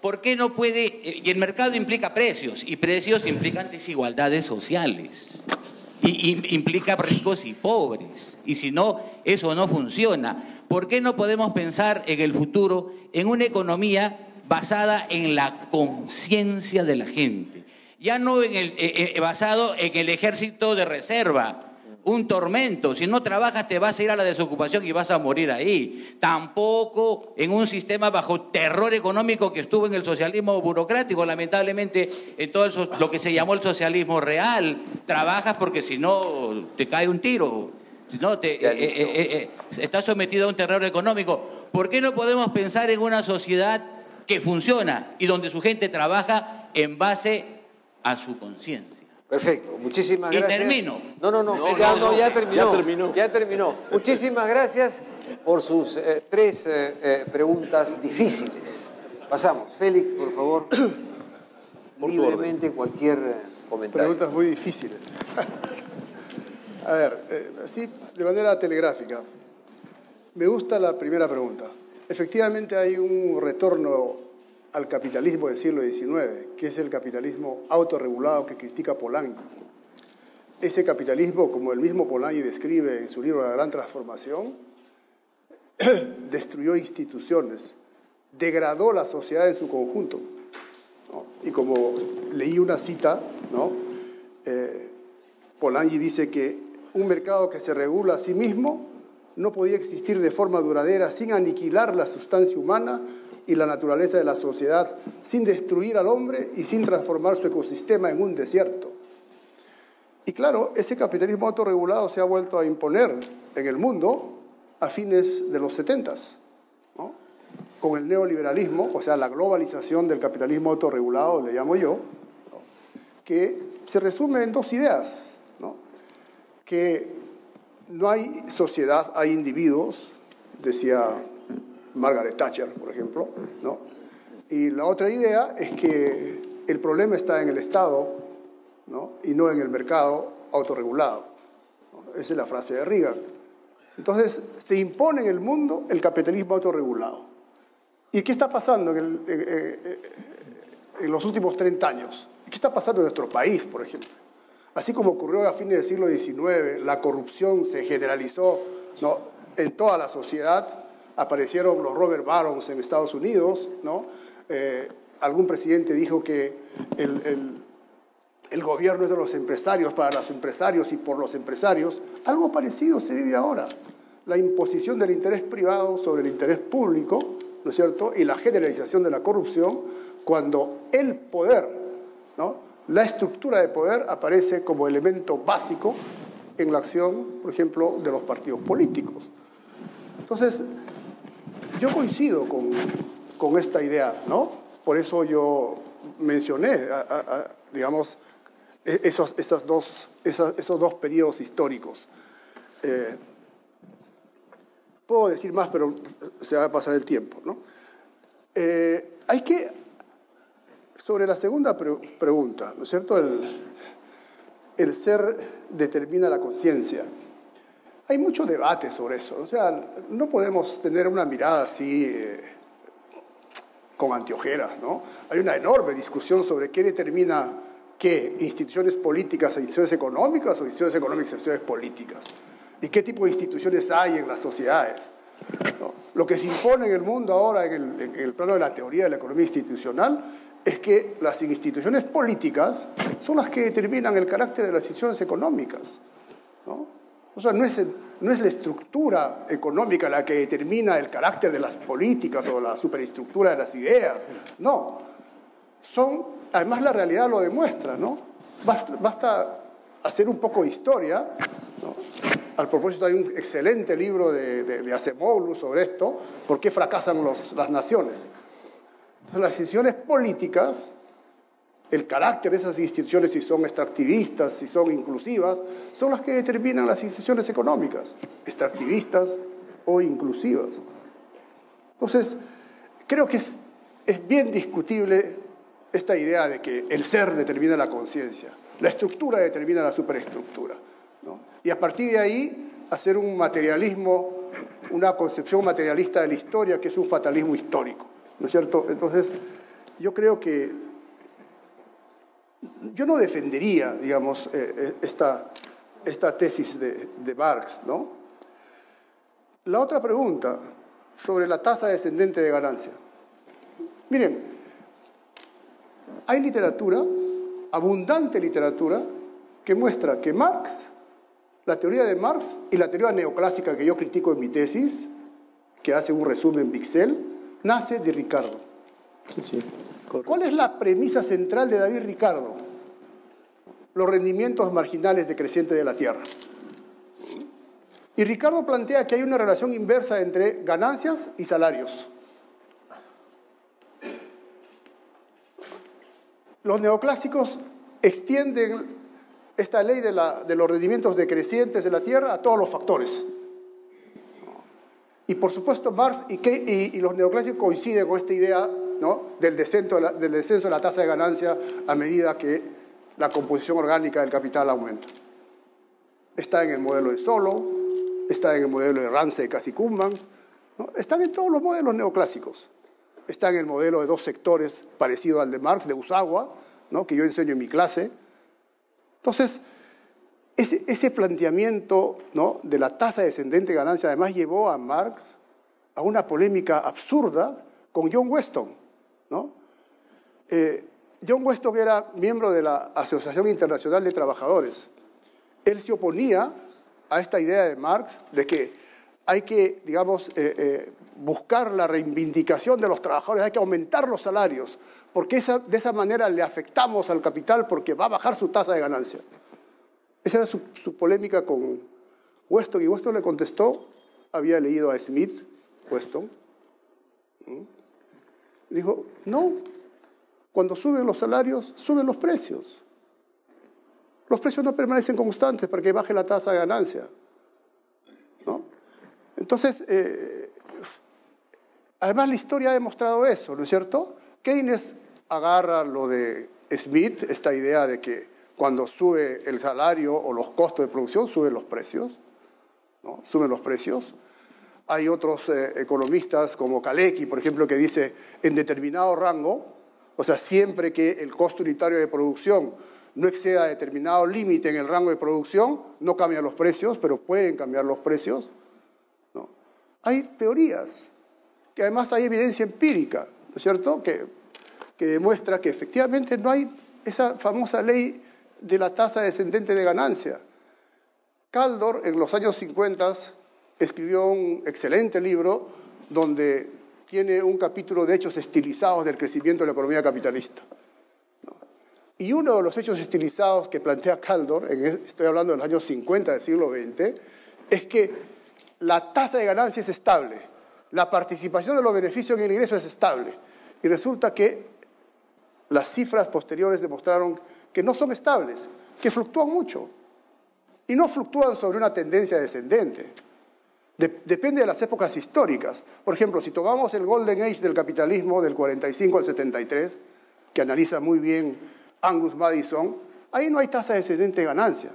Speaker 10: ¿Por qué no puede? Y el mercado implica precios, y precios implican desigualdades sociales, y implica ricos y pobres, y si no, eso no funciona. ¿Por qué no podemos pensar en el futuro en una economía basada en la conciencia de la gente? Ya no basado en el ejército de reserva, un tormento. Si no trabajas te vas a ir a la desocupación y vas a morir ahí. Tampoco en un sistema bajo terror económico que estuvo en el socialismo burocrático, lamentablemente en todo lo que se llamó el socialismo real. Trabajas porque si no te cae un tiro, si no estás sometido a un terror económico. ¿Por qué no podemos pensar en una sociedad que funciona y donde su gente trabaja en base a su conciencia?
Speaker 2: Perfecto, muchísimas gracias.
Speaker 10: Y termino.
Speaker 2: Ya terminó. Muchísimas gracias por sus 3 preguntas difíciles. Pasamos. Félix, por favor. Libremente cualquier comentario.
Speaker 3: Preguntas muy difíciles. A ver, así de manera telegráfica. Me gusta la primera pregunta. Efectivamente hay un retorno al capitalismo del siglo XIX, que es el capitalismo autorregulado que critica Polanyi. Ese capitalismo, como el mismo Polanyi describe en su libro La Gran Transformación, destruyó instituciones, degradó la sociedad en su conjunto, ¿no? Y como leí una cita, ¿no? Polanyi dice que un mercado que se regula a sí mismo no podía existir de forma duradera sin aniquilar la sustancia humana y la naturaleza de la sociedad, sin destruir al hombre y sin transformar su ecosistema en un desierto. Y claro, ese capitalismo autorregulado se ha vuelto a imponer en el mundo a fines de los 70s, ¿no? Con el neoliberalismo, o sea, la globalización del capitalismo autorregulado, le llamo yo, ¿no? Que se resume en 2 ideas, ¿no? Que no hay sociedad, hay individuos, decía Margaret Thatcher, por ejemplo, ¿no? Y la otra idea es que el problema está en el Estado, ¿no? Y no en el mercado autorregulado, ¿no? Esa es la frase de Reagan. Entonces, se impone en el mundo el capitalismo autorregulado. ¿Y qué está pasando en los últimos 30 años? ¿Qué está pasando en nuestro país, por ejemplo? Así como ocurrió a fines del siglo XIX, la corrupción se generalizó, ¿no?, en toda la sociedad. Aparecieron los Robert Barons en Estados Unidos, ¿no? Algún presidente dijo que el gobierno es de los empresarios, para los empresarios y por los empresarios. Algo parecido se vive ahora. La imposición del interés privado sobre el interés público, ¿no es cierto?, y la generalización de la corrupción, cuando el poder, ¿no?, la estructura de poder aparece como elemento básico en la acción, por ejemplo, de los partidos políticos. Entonces, yo coincido con esta idea, ¿no? Por eso yo mencioné, digamos, esos dos periodos históricos. Puedo decir más, pero se va a pasar el tiempo, ¿no? Hay que, sobre la segunda pregunta, ¿no es cierto? El ser determina la conciencia. Hay mucho debate sobre eso. O sea, no podemos tener una mirada así con anteojeras, ¿no? Hay una enorme discusión sobre qué determina qué, instituciones políticas e instituciones económicas o instituciones económicas e instituciones políticas. Y qué tipo de instituciones hay en las sociedades, ¿no? Lo que se impone en el mundo ahora, en el plano de la teoría de la economía institucional, es que las instituciones políticas son las que determinan el carácter de las instituciones económicas, ¿no? O sea, no es la estructura económica la que determina el carácter de las políticas o la superestructura de las ideas. No. Además, la realidad lo demuestra, ¿no? Basta hacer un poco de historia, ¿no? Al propósito, hay un excelente libro de Acemoglu sobre esto, ¿por qué fracasan las naciones? Entonces, las instituciones políticas, el carácter de esas instituciones, si son extractivistas, si son inclusivas, son las que determinan las instituciones económicas, extractivistas o inclusivas. Entonces, creo que es bien discutible esta idea de que el ser determina la conciencia, la estructura determina la superestructura, ¿no? Y a partir de ahí hacer un materialismo, una concepción materialista de la historia, que es un fatalismo histórico, ¿no es cierto? Entonces, yo creo que yo no defendería, digamos, esta tesis de Marx, ¿no? La otra pregunta, sobre la tasa descendente de ganancia. Miren, hay literatura, abundante literatura, que muestra que Marx, la teoría de Marx y la teoría neoclásica que yo critico en mi tesis, que hace un resumen Pixel, nace de Ricardo.
Speaker 6: Sí.
Speaker 3: ¿Cuál es la premisa central de David Ricardo? Los rendimientos marginales decrecientes de la tierra. Y Ricardo plantea que hay una relación inversa entre ganancias y salarios. Los neoclásicos extienden esta ley de los rendimientos decrecientes de la tierra a todos los factores. Y por supuesto Marx y los neoclásicos coinciden con esta idea, ¿no?, del descenso de la tasa de ganancia a medida que la composición orgánica del capital aumenta. Está en el modelo de Solow, está en el modelo de Ramsey, Cassey-Kuhlmans, ¿no? Están en todos los modelos neoclásicos. Está en el modelo de dos sectores parecido al de Marx, de Usawa, ¿no?, que yo enseño en mi clase. Entonces, ese planteamiento, ¿no?, de la tasa descendente de ganancia además llevó a Marx a una polémica absurda con John Weston, ¿no? John Weston era miembro de la Asociación Internacional de Trabajadores. Él se oponía a esta idea de Marx de que hay que, digamos, buscar la reivindicación de los trabajadores, hay que aumentar los salarios, porque de esa manera le afectamos al capital porque va a bajar su tasa de ganancia. Esa era su polémica con Weston, y Weston le contestó, había leído a Smith, Weston, le dijo, no, cuando suben los salarios, suben los precios. Los precios no permanecen constantes para que baje la tasa de ganancia, ¿no? Entonces, además la historia ha demostrado eso, ¿no es cierto? Keynes agarra lo de Smith, esta idea de que cuando sube el salario o los costos de producción, suben los precios, ¿no? Suben los precios. Hay otros economistas como Kalecki, por ejemplo, que dice en determinado rango, o sea, siempre que el costo unitario de producción no exceda determinado límite en el rango de producción, no cambian los precios, pero pueden cambiar los precios, ¿no? Hay teorías, que además hay evidencia empírica, ¿no es cierto?, que demuestra que efectivamente no hay esa famosa ley de la tasa descendente de ganancia. Kaldor, en los años 50, escribió un excelente libro donde tiene un capítulo de hechos estilizados del crecimiento de la economía capitalista. Y uno de los hechos estilizados que plantea Kaldor, estoy hablando de los años 50 del siglo XX, es que la tasa de ganancia es estable, la participación de los beneficios en el ingreso es estable. Y resulta que las cifras posteriores demostraron que no son estables, que fluctúan mucho. Y no fluctúan sobre una tendencia descendente. Depende de las épocas históricas. Por ejemplo, si tomamos el Golden Age del capitalismo del 45 al 73, que analiza muy bien Angus Madison, ahí no hay tasa descendente de ganancia.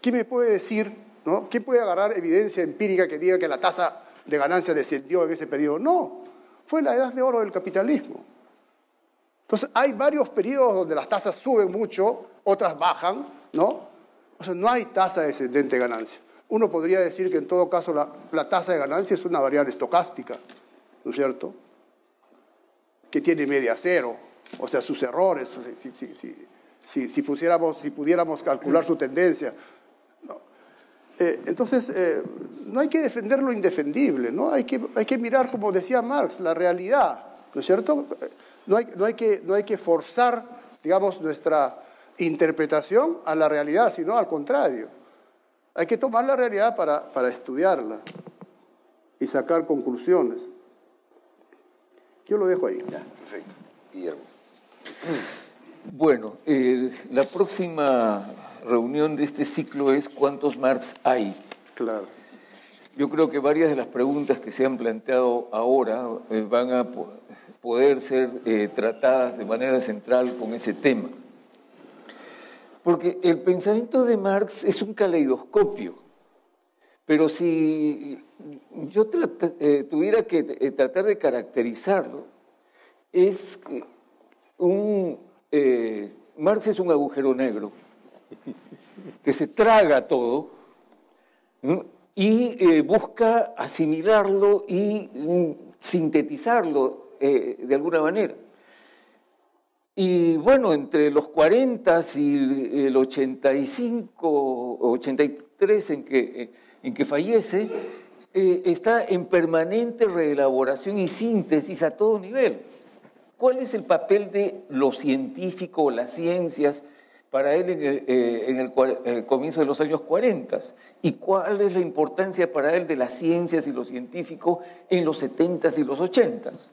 Speaker 3: ¿Quién me puede decir, ¿no? ¿Quién puede agarrar evidencia empírica que diga que la tasa de ganancia descendió en ese periodo? No, fue la edad de oro del capitalismo. Entonces, hay varios periodos donde las tasas suben mucho, otras bajan, ¿no? O sea, no hay tasa descendente de ganancia. Uno podría decir que en todo caso la tasa de ganancia es una variable estocástica, ¿no es cierto?, que tiene media cero, o sea, sus errores, si pudiéramos calcular su tendencia. ¿No? Entonces, no hay que defender lo indefendible, ¿no? Hay que mirar, como decía Marx, la realidad, ¿no es cierto? No hay que forzar, digamos, nuestra interpretación a la realidad, sino al contrario. Hay que tomar la realidad para estudiarla y sacar conclusiones. Yo lo dejo ahí.
Speaker 4: Ya, perfecto. Guillermo. Bueno, la próxima reunión de este ciclo es ¿cuántos Marx hay?
Speaker 3: Claro.
Speaker 4: Yo creo que varias de las preguntas que se han planteado ahora van a poder ser tratadas de manera central con ese tema. Porque el pensamiento de Marx es un caleidoscopio, pero si yo tuviera que tratar de caracterizarlo, es Marx es un agujero negro que se traga todo, ¿no?, y busca asimilarlo y sintetizarlo de alguna manera. Y bueno, entre los 40 y el 85, 83 en que fallece, está en permanente reelaboración y síntesis a todo nivel. ¿Cuál es el papel de lo científico, las ciencias, para él en el comienzo de los años 40? ¿Y cuál es la importancia para él de las ciencias y lo científico en los 70s y los 80s?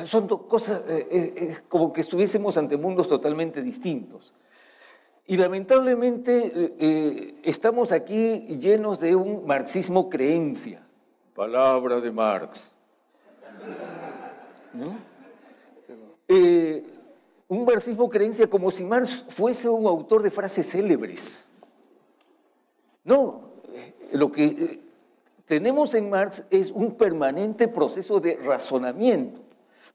Speaker 4: Son dos cosas, como que estuviésemos ante mundos totalmente distintos. Y lamentablemente estamos aquí llenos de un marxismo creencia. Palabra de Marx. ¿No? Un marxismo creencia como si Marx fuese un autor de frases célebres. No, lo que tenemos en Marx es un permanente proceso de razonamiento.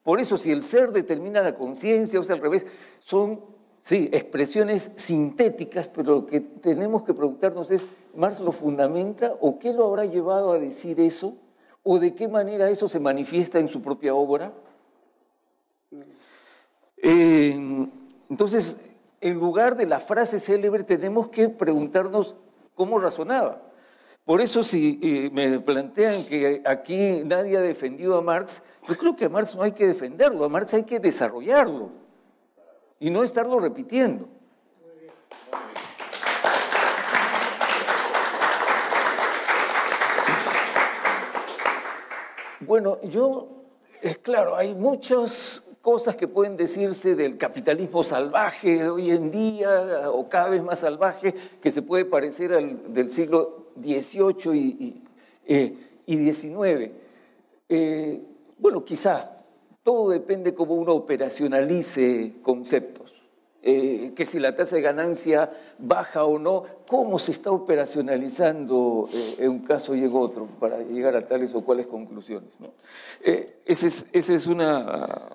Speaker 4: Por eso, si el ser determina la conciencia, o sea, al revés, son, sí, expresiones sintéticas, pero lo que tenemos que preguntarnos es, ¿Marx lo fundamenta o qué lo habrá llevado a decir eso? ¿O de qué manera eso se manifiesta en su propia obra? Entonces, en lugar de la frase célebre, tenemos que preguntarnos cómo razonaba. Por eso, si me plantean que aquí nadie ha defendido a Marx, yo creo que a Marx no hay que defenderlo, a Marx hay que desarrollarlo y no estarlo repitiendo. Bueno, claro, hay muchas cosas que pueden decirse del capitalismo salvaje de hoy en día, o cada vez más salvaje, que se puede parecer al del siglo XVIII y XIX. Bueno, quizá, todo depende cómo uno operacionalice conceptos. Que si la tasa de ganancia baja o no, cómo se está operacionalizando en un caso y en otro para llegar a tales o cuales conclusiones, ¿no? Esa es una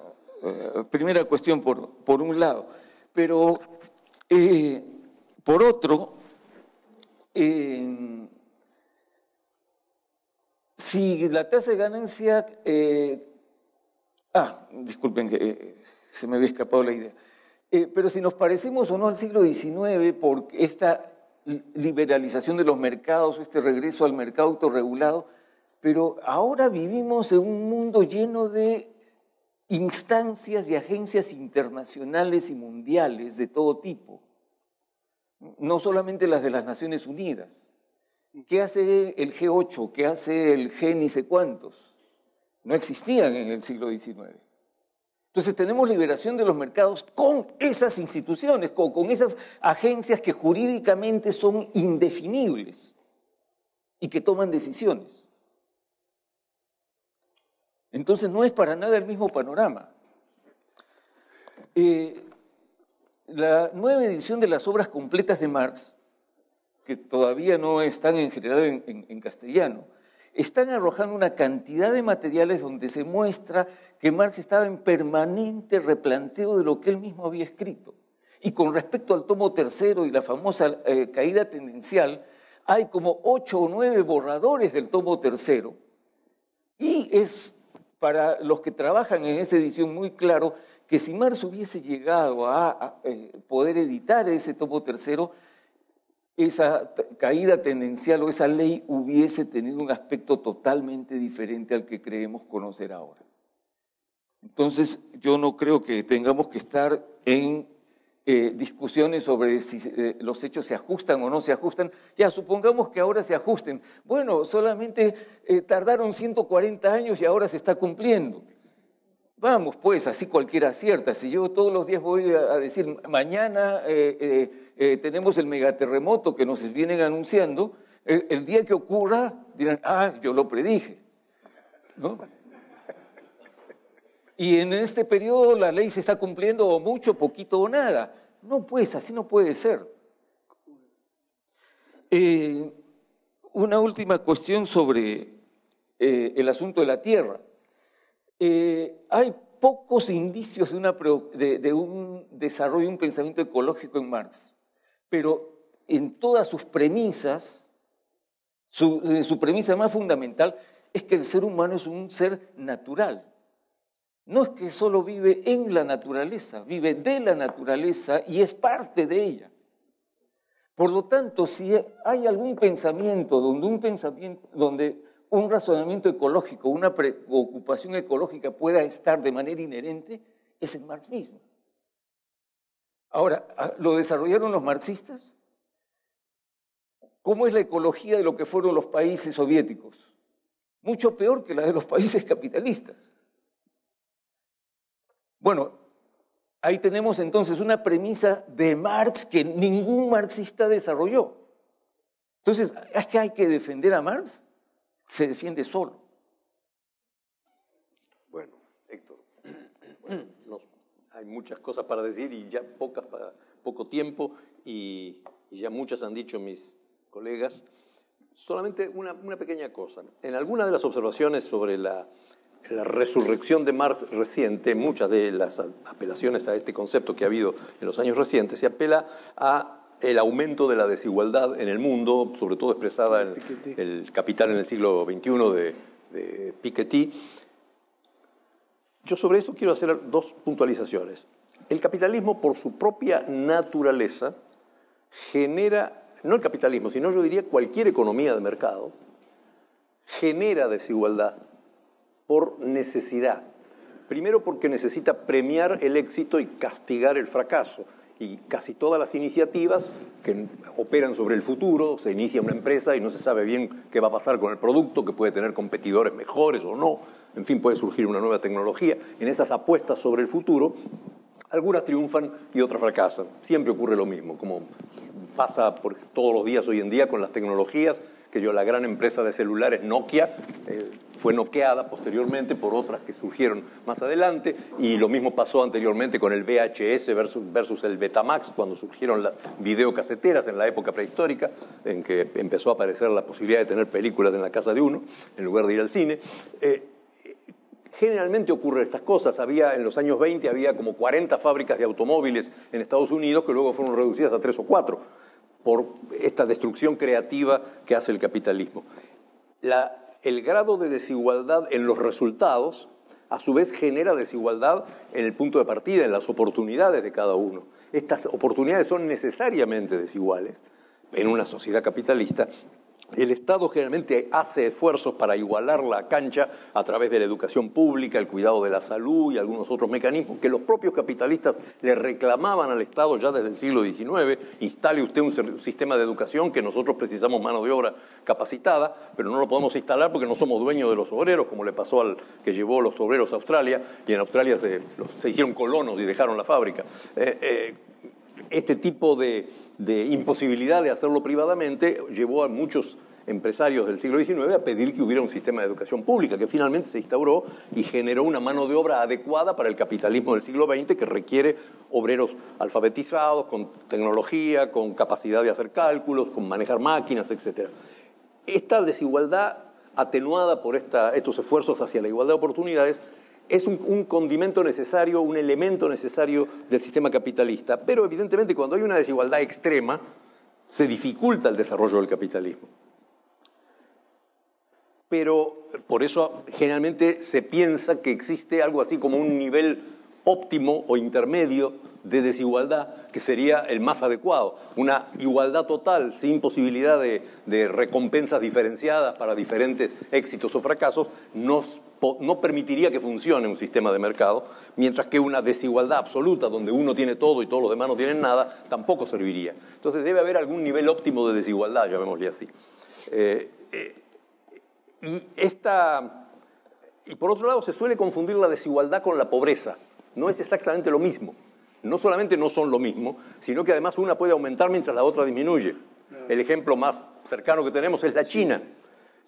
Speaker 4: primera cuestión por un lado. Pero Por otro, si la tasa de ganancia... disculpen que se me había escapado la idea. Pero si nos parecemos o no al siglo XIX por esta liberalización de los mercados, este regreso al mercado autorregulado, pero ahora vivimos en un mundo lleno de instancias y agencias internacionales y mundiales de todo tipo, no solamente las de las Naciones Unidas. ¿Qué hace el G8? ¿Qué hace el G ni sé cuántos? No existían en el siglo XIX. Entonces tenemos liberación de los mercados con esas instituciones, con esas agencias que jurídicamente son indefinibles y que toman decisiones. Entonces no es para nada el mismo panorama. La nueva edición de las obras completas de Marx, que todavía no están en general en castellano, están arrojando una cantidad de materiales donde se muestra que Marx estaba en permanente replanteo de lo que él mismo había escrito. Y con respecto al tomo tercero y la famosa caída tendencial, hay como 8 o 9 borradores del tomo tercero, y es para los que trabajan en esa edición muy claro que si Marx hubiese llegado a poder editar ese tomo tercero, esa caída tendencial o esa ley hubiese tenido un aspecto totalmente diferente al que creemos conocer ahora. Entonces, yo no creo que tengamos que estar en discusiones sobre si los hechos se ajustan o no se ajustan. Ya, supongamos que ahora se ajusten. Bueno, solamente tardaron 140 años y ahora se está cumpliendo. Vamos, pues, así cualquiera acierta. Si yo todos los días voy a decir, mañana tenemos el megaterremoto que nos vienen anunciando, el día que ocurra dirán, yo lo predije, ¿no? Y en este periodo la ley se está cumpliendo o mucho, poquito o nada. No, pues, así no puede ser. Una última cuestión sobre el asunto de la tierra. Hay pocos indicios de un desarrollo, un pensamiento ecológico en Marx, pero en todas sus premisas, su premisa más fundamental es que el ser humano es un ser natural. No es que solo vive en la naturaleza, vive de la naturaleza y es parte de ella. Por lo tanto, si hay algún pensamiento donde un razonamiento ecológico, una preocupación ecológica pueda estar de manera inherente, es en Marx mismo. Ahora, ¿lo desarrollaron los marxistas? ¿Cómo es la ecología de lo que fueron los países soviéticos? Mucho peor que la de los países capitalistas. Bueno, ahí tenemos entonces una premisa de Marx que ningún marxista desarrolló. Entonces, ¿es que hay que defender a Marx? Se defiende solo.
Speaker 6: Bueno, Héctor, hay muchas cosas para decir y ya pocas para poco tiempo y ya muchas han dicho mis colegas. Solamente una pequeña cosa. En algunas de las observaciones sobre la resurrección de Marx reciente, muchas de las apelaciones a este concepto que ha habido en los años recientes, se apela a el aumento de la desigualdad en el mundo, sobre todo expresada en el Capital en el siglo XXI de Piketty. Yo sobre esto quiero hacer dos puntualizaciones. El capitalismo, por su propia naturaleza, genera, no el capitalismo, sino yo diría cualquier economía de mercado, genera desigualdad por necesidad. Primero porque necesita premiar el éxito y castigar el fracaso. Y casi todas las iniciativas que operan sobre el futuro, se inicia una empresa y no se sabe bien qué va a pasar con el producto, que puede tener competidores mejores o no, en fin, puede surgir una nueva tecnología. En esas apuestas sobre el futuro, algunas triunfan y otras fracasan. Siempre ocurre lo mismo, como pasa por todos los días hoy en día con las tecnologías, que la gran empresa de celulares Nokia fue noqueada posteriormente por otras que surgieron más adelante, y lo mismo pasó anteriormente con el VHS versus el Betamax, cuando surgieron las videocaseteras en la época prehistórica, en que empezó a aparecer la posibilidad de tener películas en la casa de uno, en lugar de ir al cine. generalmente ocurren estas cosas. En los años 20 había como 40 fábricas de automóviles en Estados Unidos que luego fueron reducidas a 3 o 4 por esta destrucción creativa que hace el capitalismo. El grado de desigualdad en los resultados, a su vez, genera desigualdad en el punto de partida, en las oportunidades de cada uno. Estas oportunidades son necesariamente desiguales en una sociedad capitalista. El Estado generalmente hace esfuerzos para igualar la cancha a través de la educación pública, el cuidado de la salud y algunos otros mecanismos que los propios capitalistas le reclamaban al Estado ya desde el siglo XIX. Instale usted un sistema de educación que nosotros precisamos mano de obra capacitada, pero no lo podemos instalar porque no somos dueños de los obreros, como le pasó al que llevó los obreros a Australia, y en Australia se hicieron colonos y dejaron la fábrica. Este tipo de imposibilidad de hacerlo privadamente llevó a muchos empresarios del siglo XIX a pedir que hubiera un sistema de educación pública que finalmente se instauró y generó una mano de obra adecuada para el capitalismo del siglo XX que requiere obreros alfabetizados, con tecnología, con capacidad de hacer cálculos, con manejar máquinas, etc. Esta desigualdad atenuada por estos esfuerzos hacia la igualdad de oportunidades es un condimento necesario, un elemento necesario del sistema capitalista, pero evidentemente cuando hay una desigualdad extrema se dificulta el desarrollo del capitalismo. Pero por eso generalmente se piensa que existe algo así como un nivel óptimo o intermedio de desigualdad que sería el más adecuado. Una igualdad total sin posibilidad de recompensas diferenciadas para diferentes éxitos o fracasos no permitiría que funcione un sistema de mercado, mientras que una desigualdad absoluta donde uno tiene todo y todos los demás no tienen nada tampoco serviría. Entonces debe haber algún nivel óptimo de desigualdad, llamémosle así. Y por otro lado se suele confundir la desigualdad con la pobreza. No es exactamente lo mismo. No solamente no son lo mismo, sino que además una puede aumentar mientras la otra disminuye. El ejemplo más cercano que tenemos es la China.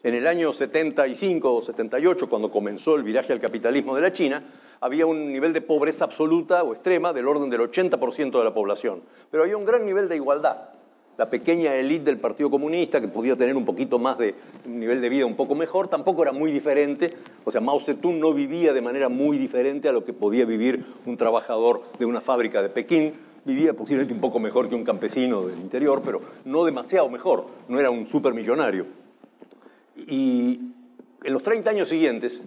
Speaker 6: En el año 75 o 78, cuando comenzó el viraje al capitalismo de la China, había un nivel de pobreza absoluta o extrema del orden del 80% de la población. Pero había un gran nivel de igualdad. La pequeña élite del Partido Comunista, que podía tener un poquito más de un nivel de vida un poco mejor, tampoco era muy diferente. O sea, Mao Zedong no vivía de manera muy diferente a lo que podía vivir un trabajador de una fábrica de Pekín. Vivía posiblemente un poco mejor que un campesino del interior, pero no demasiado mejor. No era un supermillonario. Y en los 30 años siguientes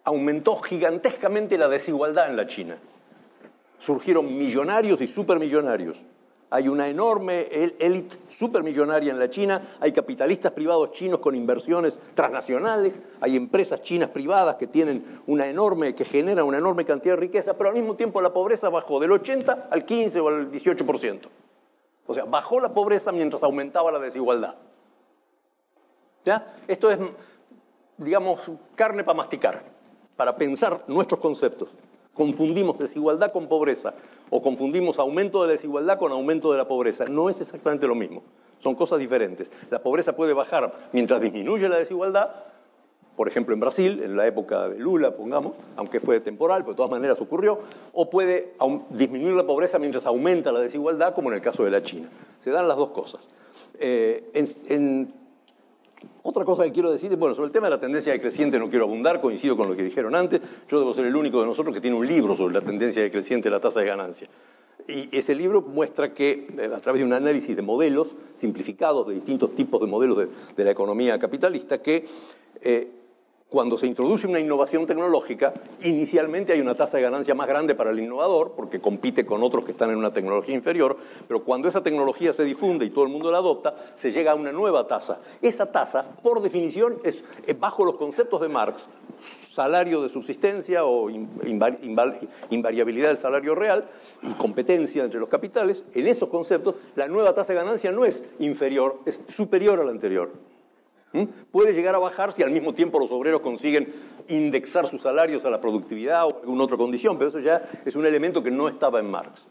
Speaker 6: aumentó gigantescamente la desigualdad en la China. Surgieron millonarios y supermillonarios. Hay una enorme élite supermillonaria en la China, hay capitalistas privados chinos con inversiones transnacionales, hay empresas chinas privadas que generan una enorme cantidad de riqueza, pero al mismo tiempo la pobreza bajó del 80 al 15 o al 18%. O sea, bajó la pobreza mientras aumentaba la desigualdad. ¿Ya? Esto es, digamos, carne para masticar, para pensar nuestros conceptos. Confundimos desigualdad con pobreza o confundimos aumento de la desigualdad con aumento de la pobreza. No es exactamente lo mismo, son cosas diferentes. La pobreza puede bajar mientras disminuye la desigualdad, por ejemplo en Brasil, en la época de Lula, pongamos, aunque fue temporal, pero de todas maneras ocurrió, o puede disminuir la pobreza mientras aumenta la desigualdad, como en el caso de la China. Se dan las dos cosas. Otra cosa que quiero decir es, bueno, sobre el tema de la tendencia decreciente no quiero abundar, coincido con lo que dijeron antes. Yo debo ser el único de nosotros que tiene un libro sobre la tendencia decreciente de la tasa de ganancia. Y ese libro muestra que, a través de un análisis de modelos simplificados, de distintos tipos de modelos de la economía capitalista, que cuando se introduce una innovación tecnológica, inicialmente hay una tasa de ganancia más grande para el innovador, porque compite con otros que están en una tecnología inferior, pero cuando esa tecnología se difunde y todo el mundo la adopta, se llega a una nueva tasa. Esa tasa, por definición, es bajo los conceptos de Marx, salario de subsistencia o invariabilidad del salario real y competencia entre los capitales. En esos conceptos, la nueva tasa de ganancia no es inferior, es superior a la anterior. Puede llegar a bajar si al mismo tiempo los obreros consiguen indexar sus salarios a la productividad o alguna otra condición, pero eso ya es un elemento que no estaba en Marx.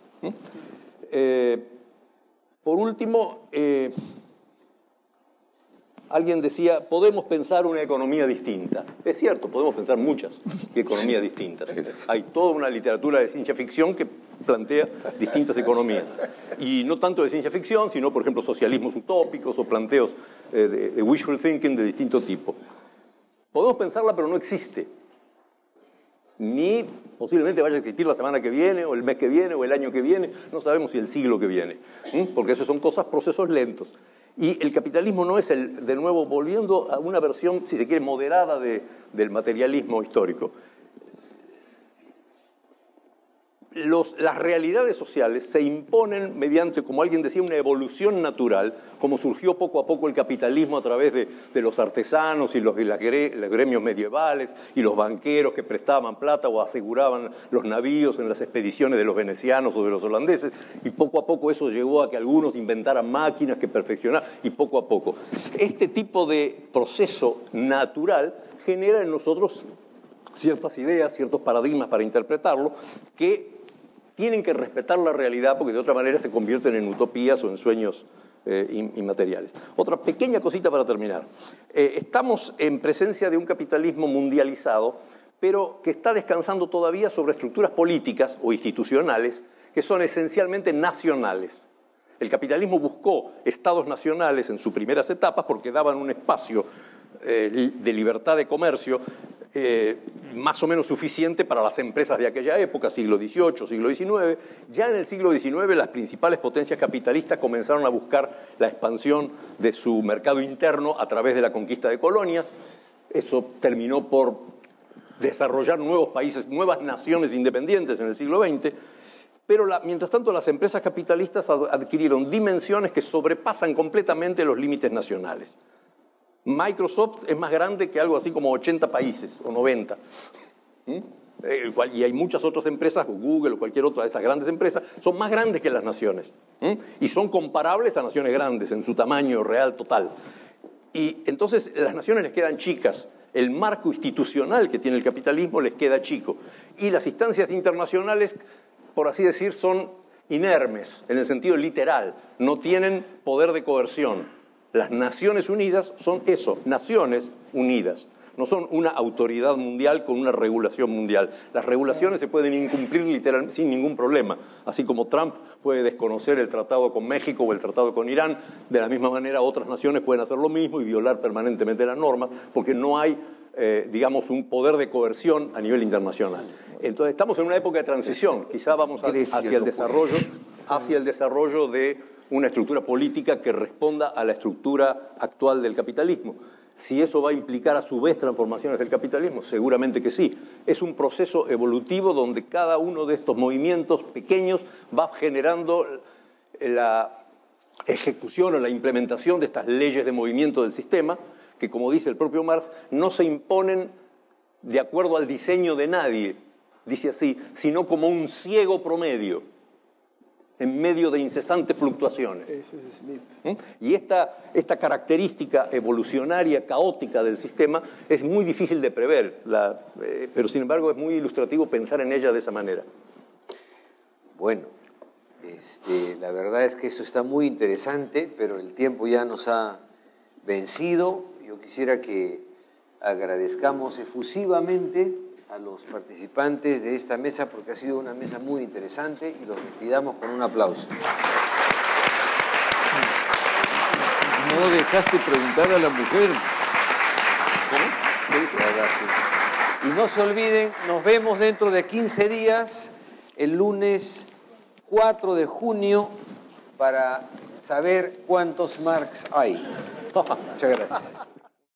Speaker 6: Por último, alguien decía, podemos pensar una economía distinta. Es cierto, podemos pensar muchas economías distintas. Hay toda una literatura de ciencia ficción que plantea distintas economías. Y no tanto de ciencia ficción, sino, por ejemplo, socialismos utópicos o planteos de wishful thinking de distinto tipo. Podemos pensarla, pero no existe. ni posiblemente vaya a existir la semana que viene, o el mes que viene, o el año que viene, no sabemos si el siglo que viene, porque eso son procesos lentos. Y el capitalismo no es de nuevo, volviendo a una versión, si se quiere, moderada del materialismo histórico. Las realidades sociales se imponen mediante, como alguien decía, una evolución natural, como surgió poco a poco el capitalismo a través de los artesanos y los gremios medievales y los banqueros que prestaban plata o aseguraban los navíos en las expediciones de los venecianos o de los holandeses, y poco a poco eso llegó a que algunos inventaran máquinas que perfeccionaran, y poco a poco. Este tipo de proceso natural genera en nosotros ciertas ideas, ciertos paradigmas para interpretarlo, que tienen que respetar la realidad porque de otra manera se convierten en utopías o en sueños inmateriales. Otra pequeña cosita para terminar. Estamos en presencia de un capitalismo mundializado, pero que está descansando todavía sobre estructuras políticas o institucionales que son esencialmente nacionales. El capitalismo buscó estados nacionales en sus primeras etapas porque daban un espacio de libertad de comercio más o menos suficiente para las empresas de aquella época, siglo XVIII, siglo XIX. Ya en el siglo XIX las principales potencias capitalistas comenzaron a buscar la expansión de su mercado interno a través de la conquista de colonias. Eso terminó por desarrollar nuevos países, nuevas naciones independientes en el siglo XX. Pero mientras tanto las empresas capitalistas adquirieron dimensiones que sobrepasan completamente los límites nacionales. Microsoft es más grande que algo así como 80 países o 90. Y hay muchas otras empresas, Google o cualquier otra de esas grandes empresas, son más grandes que las naciones. Y son comparables a naciones grandes en su tamaño real total. Y entonces las naciones les quedan chicas. El marco institucional que tiene el capitalismo les queda chico. Y las instancias internacionales, por así decir, son inermes, en el sentido literal. No tienen poder de coerción. Las Naciones Unidas son eso, Naciones Unidas. No son una autoridad mundial con una regulación mundial. Las regulaciones se pueden incumplir literalmente sin ningún problema. Así como Trump puede desconocer el tratado con México o el tratado con Irán, de la misma manera otras naciones pueden hacer lo mismo y violar permanentemente las normas, porque no hay, digamos, un poder de coerción a nivel internacional. Entonces estamos en una época de transición. Quizá vamos hacia el desarrollo de una estructura política que responda a la estructura actual del capitalismo. Si eso va a implicar a su vez transformaciones del capitalismo, seguramente que sí. Es un proceso evolutivo donde cada uno de estos movimientos pequeños va generando la ejecución o la implementación de estas leyes de movimiento del sistema, que, como dice el propio Marx, no se imponen de acuerdo al diseño de nadie, dice así, sino como un ciego promedio en medio de incesantes fluctuaciones.
Speaker 3: Eso es Smith.
Speaker 6: Y esta característica evolucionaria, caótica del sistema es muy difícil de prever, pero sin embargo es muy ilustrativo pensar en ella de esa manera.
Speaker 2: Bueno, la verdad es que eso está muy interesante, pero el tiempo ya nos ha vencido. Yo quisiera que agradezcamos efusivamente a los participantes de esta mesa porque ha sido una mesa muy interesante y los despidamos con un aplauso.
Speaker 4: No dejaste preguntar a la mujer.
Speaker 2: Y no se olviden, nos vemos dentro de 15 días, el lunes 4 de junio, para saber cuántos Marx hay. Muchas gracias.